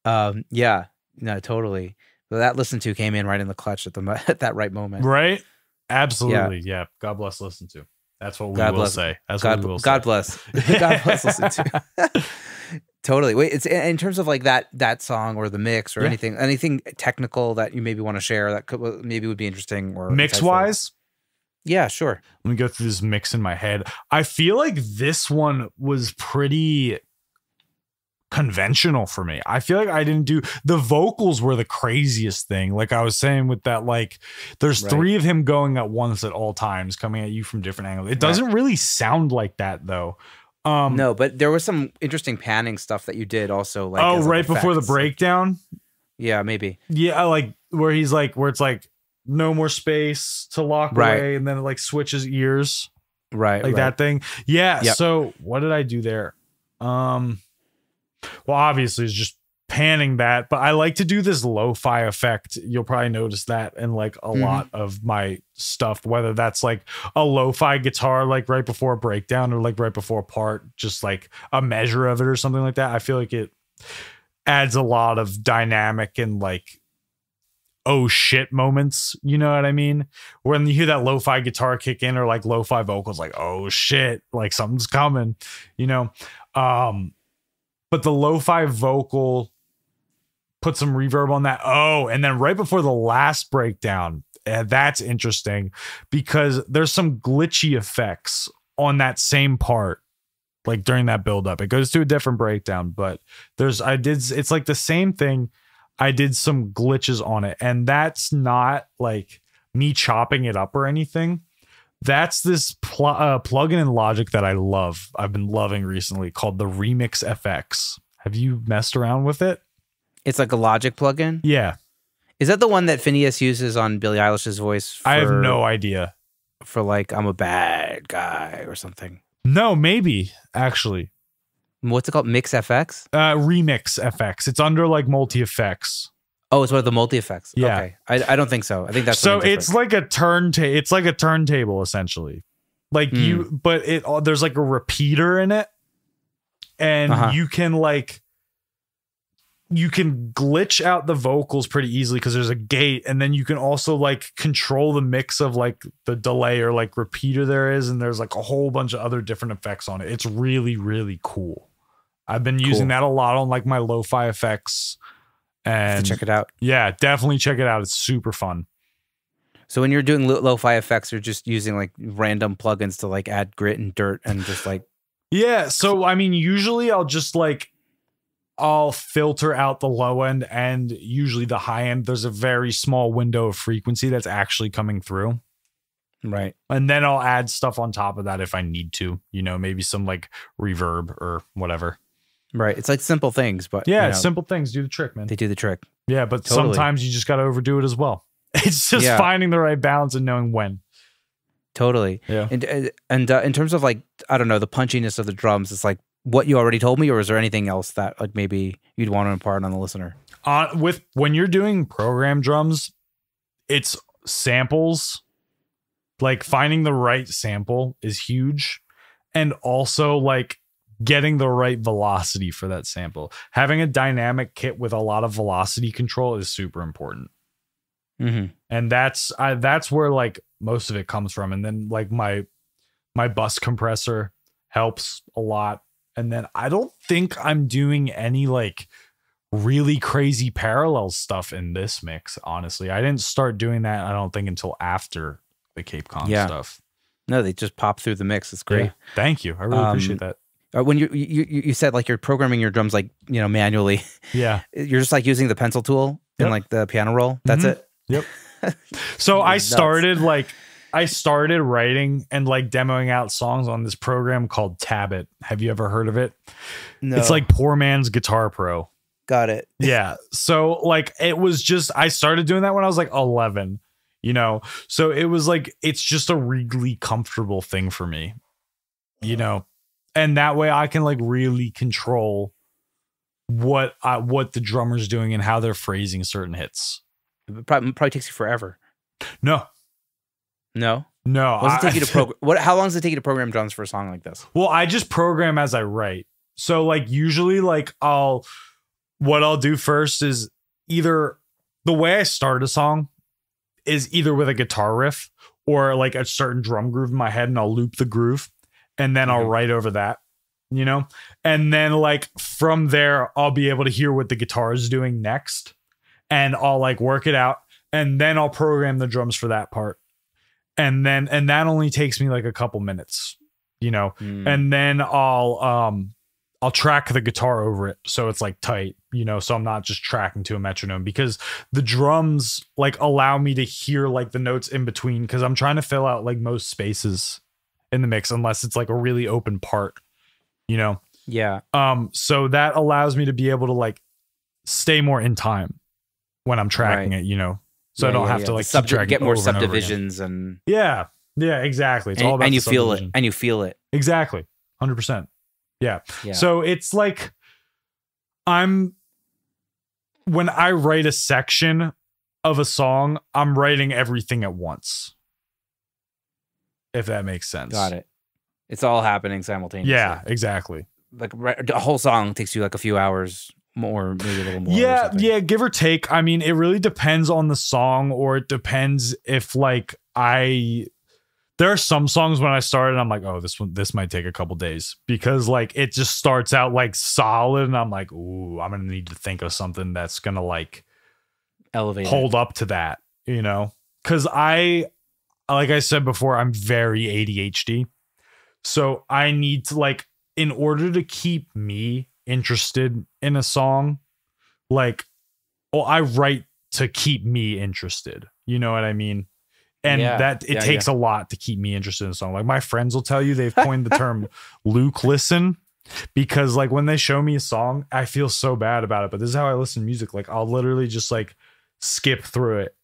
No, totally. But that Listen To came in right in the clutch at that right moment. Right? Absolutely. Yeah. God bless Listen To. That's what we will say. That's what we will say. God bless. God bless Listen To. Totally. Wait, it's in terms of like that song or the mix or anything technical that you maybe want to share that maybe would be interesting or mix wise. Yeah, sure. Let me go through this mix in my head. I feel like this one was pretty conventional for me. I feel like I didn't do the vocals were the craziest thing. Like I was saying with that, like there's three of him going at once at all times, coming at you from different angles. It doesn't really sound like that though. No, but there was some interesting panning stuff that you did also. Like right before the breakdown. Yeah, maybe. Yeah, like where he's like where it's like no more space to lock away, and then it like switches ears. Like that thing. Yeah. Yep. So what did I do there? Well, obviously it's just panning that, but I like to do this lo-fi effect. You'll probably notice that in like a lot of my stuff, whether that's like a lo-fi guitar, like right before a breakdown or like right before a part, just like a measure of it or something like that. I feel like it adds a lot of dynamic and like, oh shit moments. You know what I mean? When you hear that lo-fi guitar kick in or like lo-fi vocals, like, oh shit, like something's coming, you know? But the lo-fi vocal put some reverb on that. Oh, and then right before the last breakdown, that's interesting because there's some glitchy effects on that same part, like during that buildup. It goes to a different breakdown, but it's like the same thing. I did some glitches on it, and that's not like me chopping it up or anything. That's this plugin in Logic that I love. I've been loving recently called the Remix FX. Have you messed around with it? It's like a Logic plugin? Yeah. Is that the one that Phineas uses on Billie Eilish's voice? I have no idea. For like, I'm a bad guy or something. No, maybe, actually. What's it called? Mix FX? Remix FX. It's under like multi-effects. Oh, it's one of the multi-effects. Yeah. Okay. I don't think so. I think that's so it's like a it's like a turntable essentially. Like there's like a repeater in it, and you can glitch out the vocals pretty easily because there's a gate, and then you can also like control the mix of like the delay or like repeater there is, and there's like a whole bunch of other different effects on it. It's really, really cool. I've been using that a lot on like my lo-fi effects. And check it out. Yeah, definitely check it out. It's super fun. So when you're doing lo-fi effects, you're just using like random plugins to like add grit and dirt and just like. Yeah. So, I mean, usually I'll filter out the low end and usually the high end. There's a very small window of frequency that's actually coming through. Right. And then I'll add stuff on top of that if I need to, you know, maybe some like reverb or whatever. Right. It's like simple things, but simple things do the trick, man. They do the trick. Yeah, but sometimes you just got to overdo it as well. It's just finding the right balance and knowing when. Totally. Yeah. And in terms of like, I don't know, the punchiness of the drums, it's like what you already told me, or is there anything else that like maybe you'd want to impart on the listener? When you're doing program drums, it's samples. Like finding the right sample is huge, and also like getting the right velocity for that sample. Having a dynamic kit with a lot of velocity control is super important. And that's where like most of it comes from. And then like my bus compressor helps a lot. And then I don't think I'm doing any like really crazy parallel stuff in this mix. Honestly, I didn't start doing that, I don't think, until after the Cape Con stuff. No, they just pop through the mix. It's great. Yeah. Thank you. I really appreciate that. When you said like you're programming your drums like, you know, manually. Yeah. You're just like using the pencil tool in like the piano roll. That's it. Yep. So I started writing and like demoing out songs on this program called Tabit. Have you ever heard of it? No. It's like Poor Man's Guitar Pro. Got it. Yeah. So like it was just, I started doing that when I was like 11, you know? So it was like, it's just a really comfortable thing for me, you know? And that way I can like really control what the drummer's doing and how they're phrasing certain hits. It probably takes you forever. No. What How long does it take you to program drums for a song like this? Well, I just program as I write. So like usually like what I'll do first is either the way I start a song is either with a guitar riff or like a certain drum groove in my head, and I'll loop the groove and then I'll write over that, you know? And then like from there, I'll be able to hear what the guitar is doing next, and I'll like work it out, and then I'll program the drums for that part. And that only takes me like a couple minutes, you know? And then I'll track the guitar over it so it's like tight, you know, so I'm not just tracking to a metronome, because the drums like allow me to hear like the notes in between, because I'm trying to fill out like most spaces in the mix unless it's like a really open part, you know? Yeah. So that allows me to be able to like stay more in time when I'm tracking it, you know? So I don't have to like get more subdivisions and yeah, exactly. It's all about, and you feel it, and you feel it. Exactly. 100%. Yeah. So it's like when I write a section of a song, I'm writing everything at once. If that makes sense. Got it. It's all happening simultaneously. Yeah, exactly. Like a whole song takes you like a few hours more, maybe a little more. Yeah, give or take. I mean, it really depends on the song, or it depends if like there are some songs when I started, I'm like, oh, this might take a couple days, because like it just starts out like solid, and I'm like, ooh, I'm gonna need to think of something that's gonna like hold up to that, you know? Because like I said before, I'm very ADHD, so I need to like, in order to keep me interested in a song, like, I write to keep me interested. You know what I mean? And it takes a lot to keep me interested in a song. Like my friends will tell you, they've coined the term Luke listen, because like when they show me a song, I feel so bad about it. But this is how I listen to music. Like I'll literally just like skip through it.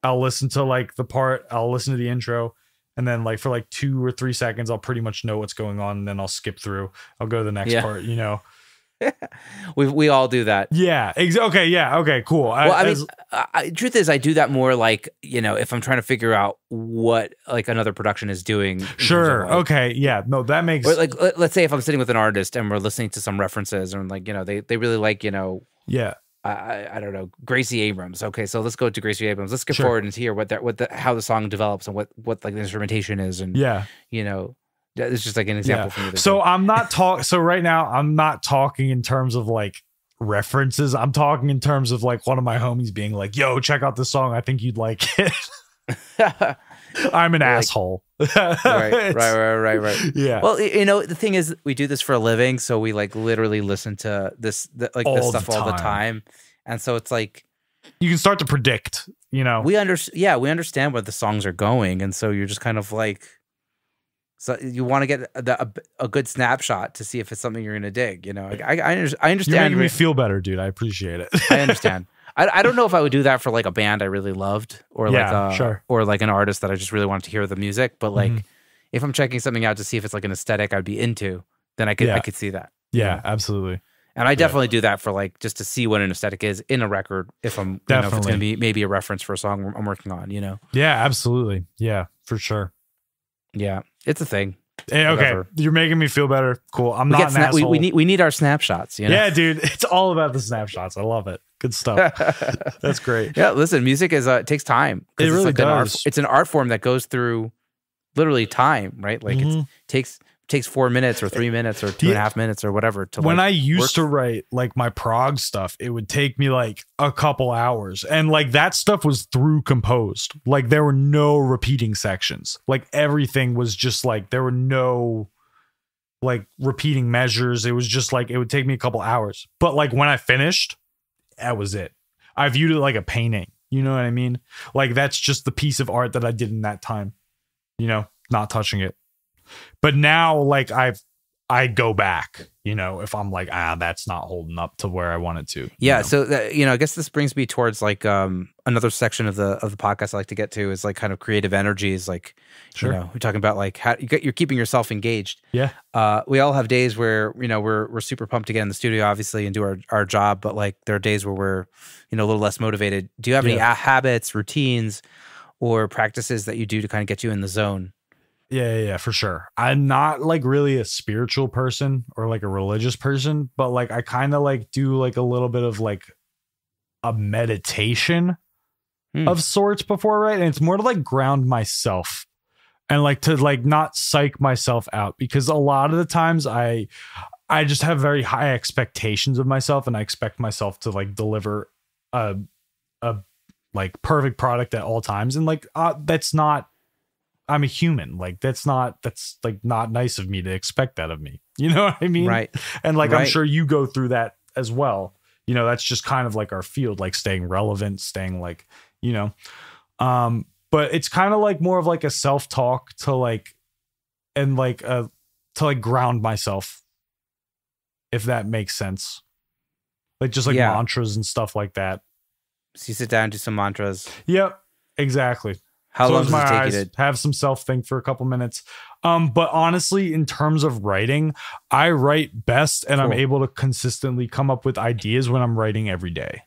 I'll listen to like the part, I'll listen to the intro, and then like for like 2 or 3 seconds, I'll pretty much know what's going on. And then I'll skip through. I'll go to the next part, you know? we all do that. Yeah. Okay. Yeah. Okay, cool. Well, truth is, I do that more like, you know, if I'm trying to figure out what like another production is doing. Sure. Like, okay. Yeah. No, that makes. Or like, let's say if I'm sitting with an artist and we're listening to some references, and like, you know, they really like, you know. Yeah. I don't know, Gracie Abrams. Okay, so let's go to Gracie Abrams. Let's skip forward and hear how the song develops and what like the instrumentation is, and you know, it's just like an example for me. So I'm not talking. So right now I'm not talking in terms of like references. I'm talking in terms of like one of my homies being like, "Yo, check out this song. I think you'd like it." I'm an asshole. Right. Yeah. Well, you know, the thing is, we do this for a living, so we like literally listen to this stuff all the time, and so it's like you can start to predict. You know, we understand where the songs are going, and so you're just kind of like, so you want to get a good snapshot to see if it's something you're gonna dig. You know, like, I understand. You're making me feel better, dude. I appreciate it. I understand. I don't know if I would do that for like a band I really loved, or or like an artist that I just really wanted to hear the music. But like, if I'm checking something out to see if it's like an aesthetic I'd be into, then I could see that. Yeah, absolutely. And I definitely do that for like just to see what an aesthetic is in a record. If I'm if it's going to be maybe a reference for a song I'm working on, you know. Yeah, absolutely. Yeah, for sure. Yeah, it's a thing. Hey, okay, whatever. You're making me feel better. Cool. I'm not an asshole. We need our snapshots. You know? Yeah, dude. It's all about the snapshots. I love it. Good stuff. That's great. Yeah, listen, music is it takes time. It really does. It's an art form that goes through literally time, right? Like it takes takes 4 minutes or 3 minutes or 2.5 minutes or whatever. When I used to write like my prog stuff, it would take me like a couple hours, and like that stuff was through composed. Like there were no repeating sections. Like everything was just like there were no like repeating measures. It was just like it would take me a couple hours. But like when I finished, that was it. I viewed it like a painting. You know what I mean? Like that's just the piece of art that I did in that time. You know, not touching it. But now, like I go back, you know, if I'm like, that's not holding up to where I want it to. Yeah. You know? So, I guess this brings me towards like another section of the podcast I like to get to is like kind of creative energies. Like, Sure. you know, we're talking about like how you're keeping yourself engaged. Yeah. We all have days where, you know, we're super pumped to get in the studio, obviously, and do our job. But like there are days where we're, you know, a little less motivated. Do you have any habits, routines, or practices that you do to kind of get you in the zone? Yeah, for sure. I'm not like really a spiritual person or like a religious person, but like I kind of like do like a little bit of like a meditation of sorts before, right? And it's more to like ground myself and like to like not psych myself out, because a lot of the times I just have very high expectations of myself, and I expect myself to like deliver a like perfect product at all times, and like that's not. I'm a human. Like that's like not nice of me to expect that of me. You know what I mean? Right. And like, I'm sure you go through that as well. You know, that's just kind of like our field, like staying relevant, staying like, you know, but it's kind of like more of like a self-talk to like, and like, to like ground myself, if that makes sense. Like just like mantras and stuff like that. So you sit down, do some mantras. Yep, exactly. How long does it take you to have some self-think for a couple minutes? But honestly, in terms of writing, I write best and I'm able to consistently come up with ideas when I'm writing every day.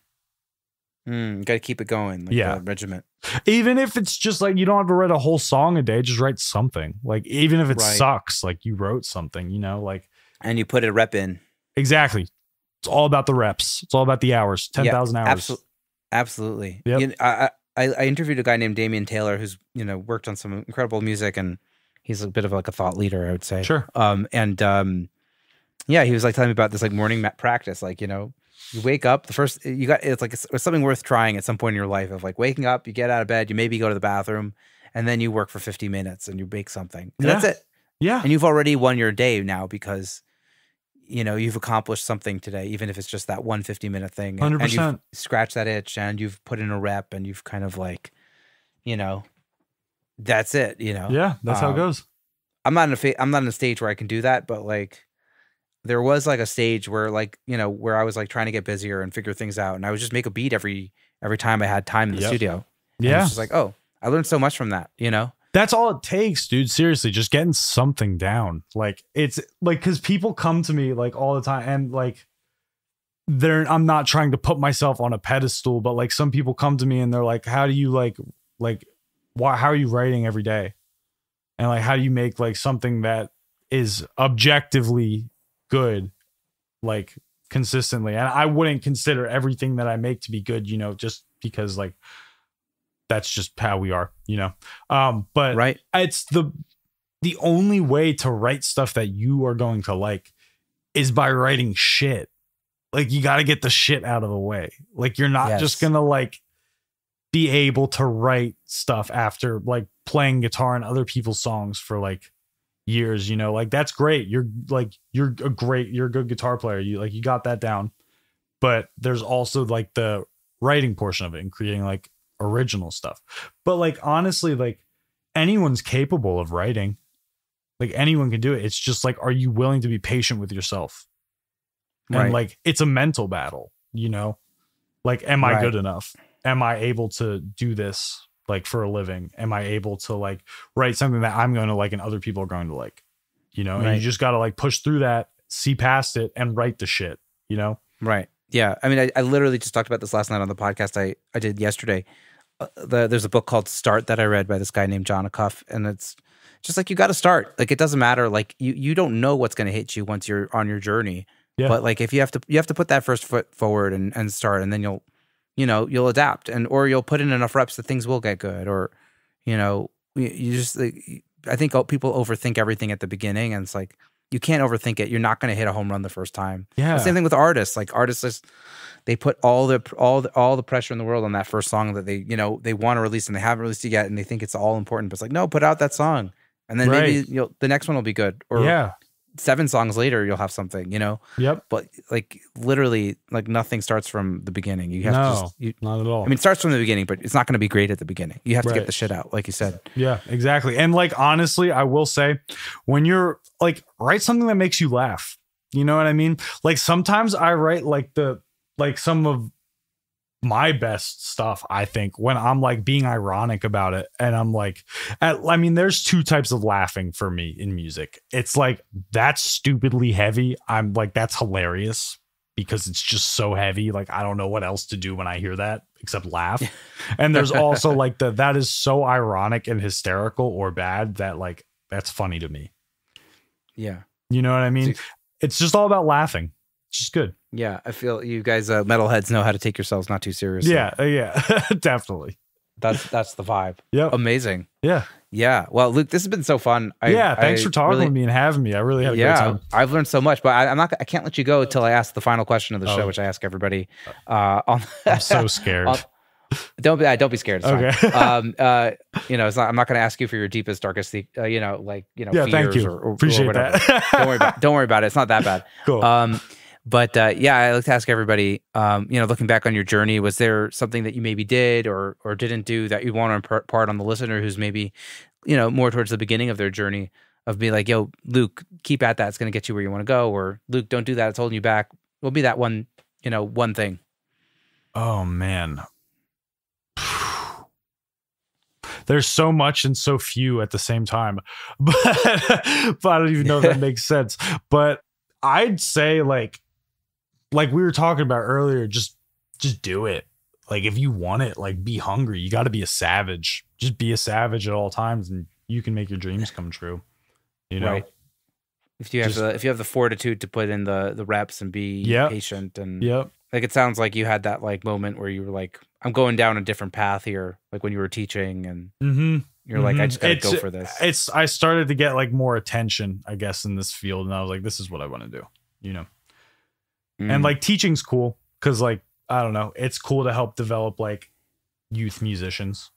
Got to keep it going. Like the regiment. Even if it's just like, you don't have to write a whole song a day, just write something. Like, even if it sucks, like you wrote something, you know, like. And you put a rep in. Exactly. It's all about the reps. It's all about the hours, 10,000 hours. Absolutely. Yep. You know, I interviewed a guy named Damian Taylor who's, you know, worked on some incredible music, and he's a bit of like a thought leader, I would say. Sure. Yeah, he was like telling me about this like morning practice. Like, you know, you wake up, it's something worth trying at some point in your life, of like waking up, you get out of bed, you maybe go to the bathroom, and then you work for 50 minutes and you bake something. And that's it. Yeah. And you've already won your day now, because you know, you've accomplished something today, even if it's just that 1 50-minute thing. 100%. And you've scratched that itch, and you've put in a rep, and you've kind of like, you know, that's it, you know? Yeah, that's how it goes. I'm not in a stage where I can do that, but like there was like a stage where like, you know, where I was like trying to get busier and figure things out. And I would just make a beat every time I had time in the studio. And it was just like, oh, I learned so much from that, you know? That's all it takes, dude. Seriously, just getting something down. Like, it's like, because people come to me like all the time, and like I'm not trying to put myself on a pedestal, but like some people come to me and they're like, how do you how are you writing every day? And like, how do you make like something that is objectively good, like consistently? And I wouldn't consider everything that I make to be good, you know, just because like, that's just how we are, you know? But it's the only way to write stuff that you are going to like is by writing shit. Like, you got to get the shit out of the way. Like, you're not just going to like be able to write stuff after like playing guitar in other people's songs for like years, you know? Like, that's great. You're a good guitar player. You got that down. But there's also like the writing portion of it and creating like original stuff. But like, honestly, like anyone's capable of writing. Like, anyone can do it. It's just like, are you willing to be patient with yourself? And like, it's a mental battle, you know? Like, am I good enough? Am I able to do this like for a living? Am I able to like write something that I'm going to like and other people are going to like, you know? And you just got to like push through that, see past it, and write the shit, you know? Right. Yeah. I mean, I literally just talked about this last night on the podcast I did yesterday. There's a book called Start that I read by this guy named John Acuff, and it's just like, you got to start. Like, it doesn't matter. Like, you don't know what's going to hit you once you're on your journey. Yeah. But like, if you have to put that first foot forward and start, and then you'll adapt, or you'll put in enough reps that things will get good, or, you know, you just like, I think people overthink everything at the beginning, and it's like you can't overthink it. You're not going to hit a home run the first time. Yeah. The same thing with artists. Like artists, they put all the pressure in the world on that first song that they want to release and they haven't released it yet, and they think it's all important. But it's like, no, put out that song, and then maybe the next one will be good. Or 7 songs later, you'll have something. Yep. But like literally, like nothing starts from the beginning. You have not at all. I mean, it starts from the beginning, but it's not going to be great at the beginning. You have to get the shit out, like you said. Yeah, exactly. And like honestly, I will say, when you're like, write something that makes you laugh. You know what I mean? Like sometimes I write like some of my best stuff, I think, when I'm like being ironic about it. And I'm like, I mean, there's 2 types of laughing for me in music. It's like, that's stupidly heavy. I'm like, that's hilarious because it's just so heavy. Like, I don't know what else to do when I hear that except laugh. And there's also like that is so ironic and hysterical or bad that like, that's funny to me. Yeah. You know what I mean? It's just all about laughing. It's just good. Yeah, I feel you guys metalheads know how to take yourselves not too seriously. Yeah, definitely. That's the vibe. Yeah, amazing. Yeah. Well, Luke, this has been so fun. Thanks for talking with me and having me. I really had a great time. I've learned so much, but I can't let you go until I ask the final question of the show, which I ask everybody. I'm so scared. Don't be scared. It's okay. Fine. It's not. I'm not going to ask you for your deepest, darkest, fears thank you. Appreciate or whatever. that. Don't worry about it. It's not that bad. Cool. But I like to ask everybody, looking back on your journey, was there something that you maybe did or didn't do that you want to impart on the listener who's maybe, more towards the beginning of their journey of being like, yo, Luke, keep at that. It's going to get you where you want to go. Or Luke, don't do that. It's holding you back. Will be that one thing. Oh, man. There's so much and so few at the same time, but I don't even know if that makes sense. But I'd say like we were talking about earlier, just do it. Like if you want it, like be hungry. You got to be a savage. Just be a savage at all times, and you can make your dreams come true. Right. If you have the fortitude to put in the reps and be patient and like it sounds like you had that like moment where you were like, I'm going down a different path here, like when you were teaching and you're like, I just gotta go for this. I started to get like more attention, I guess, in this field, and I was like, this is what I want to do, and like teaching's cool because like I don't know, it's cool to help develop like youth musicians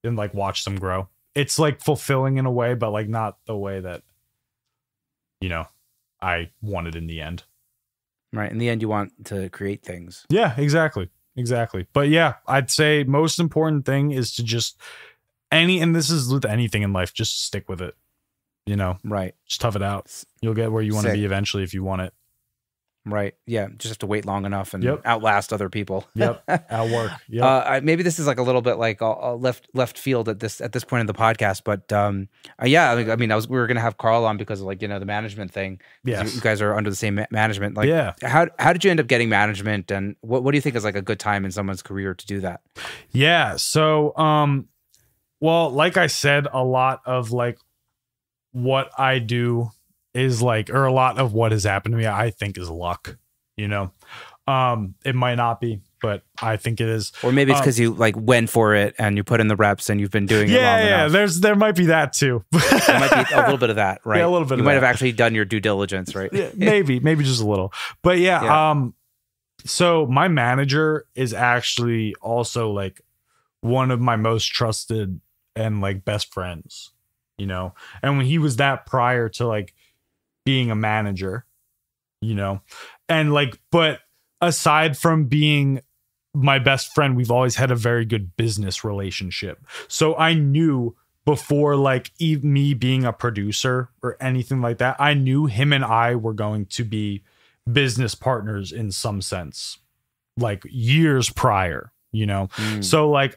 and like watch them grow. It's like fulfilling in a way, but like not the way that I wanted in the end. Right. In the end, you want to create things. Yeah, exactly. But yeah, I'd say most important thing is to just and this is with anything in life, just stick with it. Right. Just tough it out. You'll get where you want to be eventually if you want it. Right. Yeah. Just have to wait long enough and outlast other people. Outwork. Yep. Maybe this is like a little bit like left field at this point in the podcast, but we were gonna have Carl on because of like the management thing. Yeah. You guys are under the same management. Like, how did you end up getting management, and what do you think is like a good time in someone's career to do that? Yeah. So, well, like I said, a lot of like what I do is like, or a lot of what has happened to me, I think is luck, it might not be, but I think it is. Or maybe it's because you like went for it and you put in the reps and you've been doing it long enough. Yeah. There might be that too. There might be a little bit of that, right? Yeah, a little bit. You might have actually done your due diligence, right? Yeah, maybe just a little, but so my manager is actually also like one of my most trusted and like best friends, and when he was that prior to like being a manager, and like, but aside from being my best friend, we've always had a very good business relationship. So I knew before like me being a producer or anything like that, I knew him and I were going to be business partners in some sense, like years prior, So like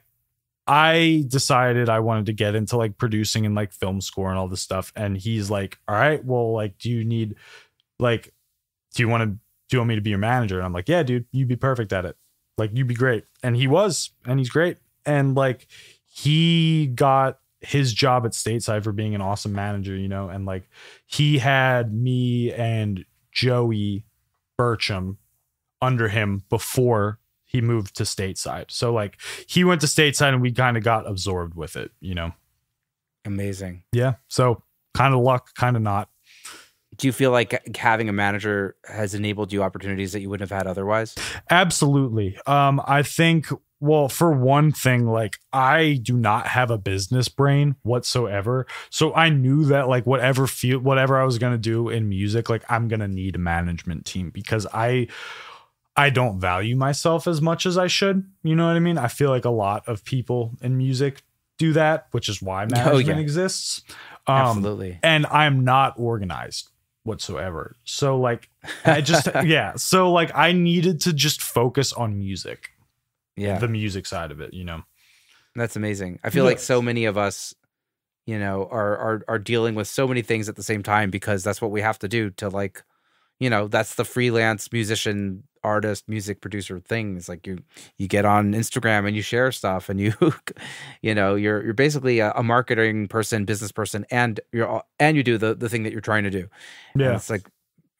I decided I wanted to get into like producing and like film score and all this stuff. And he's like, all right, well, like, do you want me to be your manager? And I'm like, yeah, dude, you'd be perfect at it. Like, you'd be great. And he was, and he's great. And like, he got his job at Stateside for being an awesome manager, and like he had me and Joey Burcham under him before he moved to Stateside. So like he went to Stateside and we kind of got absorbed with it, Amazing. Yeah. So kind of luck, kind of not. Do you feel like having a manager has enabled you opportunities that you wouldn't have had otherwise? Absolutely. I think, well, for one thing, like I do not have a business brain whatsoever. So I knew that like whatever I was going to do in music, like I'm going to need a management team because I don't value myself as much as I should. You know what I mean? I feel like a lot of people in music do that, which is why management exists. Absolutely. And I'm not organized whatsoever. So like I just so like I needed to just focus on music. Yeah. The music side of it, you know. That's amazing. I feel like so many of us, you know, are dealing with so many things at the same time because that's what we have to do to like, you know, that's the freelance musician, artist, music producer thing. It's like you get on Instagram and you share stuff and you know, you're basically a marketing person, business person, and you do the thing that you're trying to do. Yeah. And it's like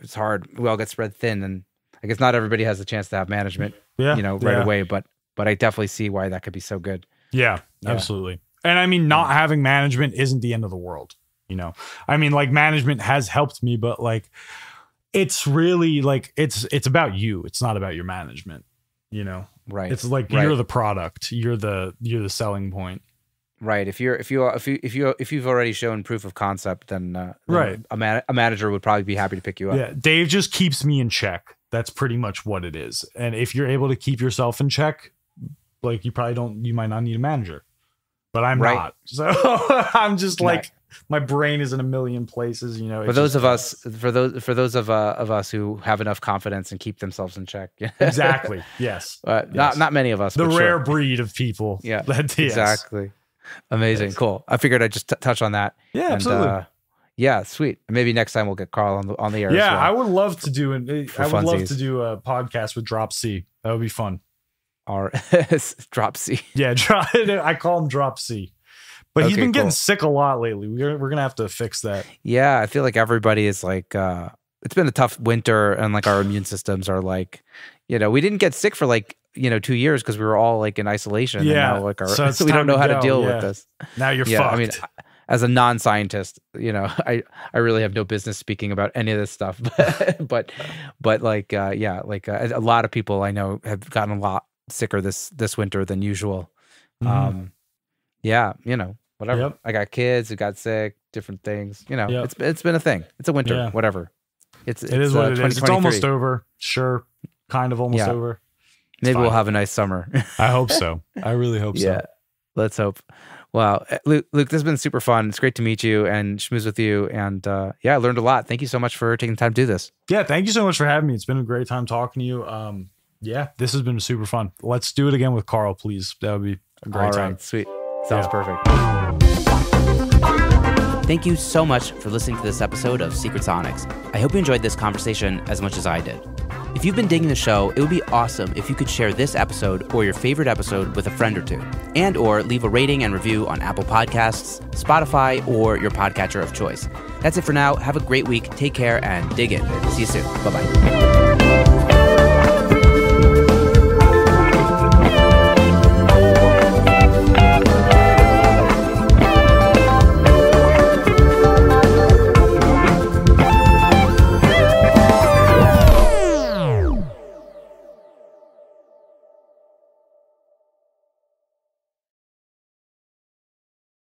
it's hard. We all get spread thin, and I guess not everybody has a chance to have management, you know, right away, but I definitely see why that could be so good. Yeah, absolutely. And I mean, not having management isn't the end of the world, you know. I mean, like management has helped me, but like it's really like it's about you. It's not about your management, you know. Right. It's like you're the product. You're the selling point. Right. If you've already shown proof of concept, then a manager would probably be happy to pick you up. Yeah, Dave just keeps me in check. That's pretty much what it is. And if you're able to keep yourself in check, like you might not need a manager. But I'm not. So I'm just like my brain is in a million places, you know. For those of us who have enough confidence and keep themselves in check. Exactly. Yes. Not many of us. The rare breed of people. Yeah. Exactly. Amazing. Yes. Cool. I figured I'd just touch on that. Yeah, absolutely. Yeah, sweet. Maybe next time we'll get Carl on the air. Yeah, as well. I would love to do a podcast with Drop C. That would be fun. Or Drop C. Yeah, I call him Drop C. But he's been getting sick a lot lately. We're gonna have to fix that. Yeah, I feel like everybody is like it's been a tough winter, and like our immune systems are like, you know, we didn't get sick for like, you know, 2 years because we were all like in isolation. Yeah, and now, like so we don't know how to deal with this. Now you're fucked. I mean, as a non-scientist, you know, I really have no business speaking about any of this stuff. but like a lot of people I know have gotten a lot sicker this winter than usual. Mm-hmm. Yeah, you know, whatever. Yep. I got kids who got sick, different things. You know, it's been a thing. It's a winter, whatever. It is what it is. It's almost over. Sure, kind of almost over. Maybe we'll have a nice summer. I hope so. I really hope so. Yeah, let's hope. Wow, Luke, this has been super fun. It's great to meet you and schmooze with you. And I learned a lot. Thank you so much for taking the time to do this. Yeah, thank you so much for having me. It's been a great time talking to you. This has been super fun. Let's do it again with Carl, please. That would be a great time. Sweet. Sounds perfect. Thank you so much for listening to this episode of Secret Sonics. I hope you enjoyed this conversation as much as I did. If you've been digging the show, it would be awesome if you could share this episode or your favorite episode with a friend or two, and or leave a rating and review on Apple Podcasts, Spotify, or your podcatcher of choice. That's it for now. Have a great week. Take care and dig in. See you soon. Bye-bye.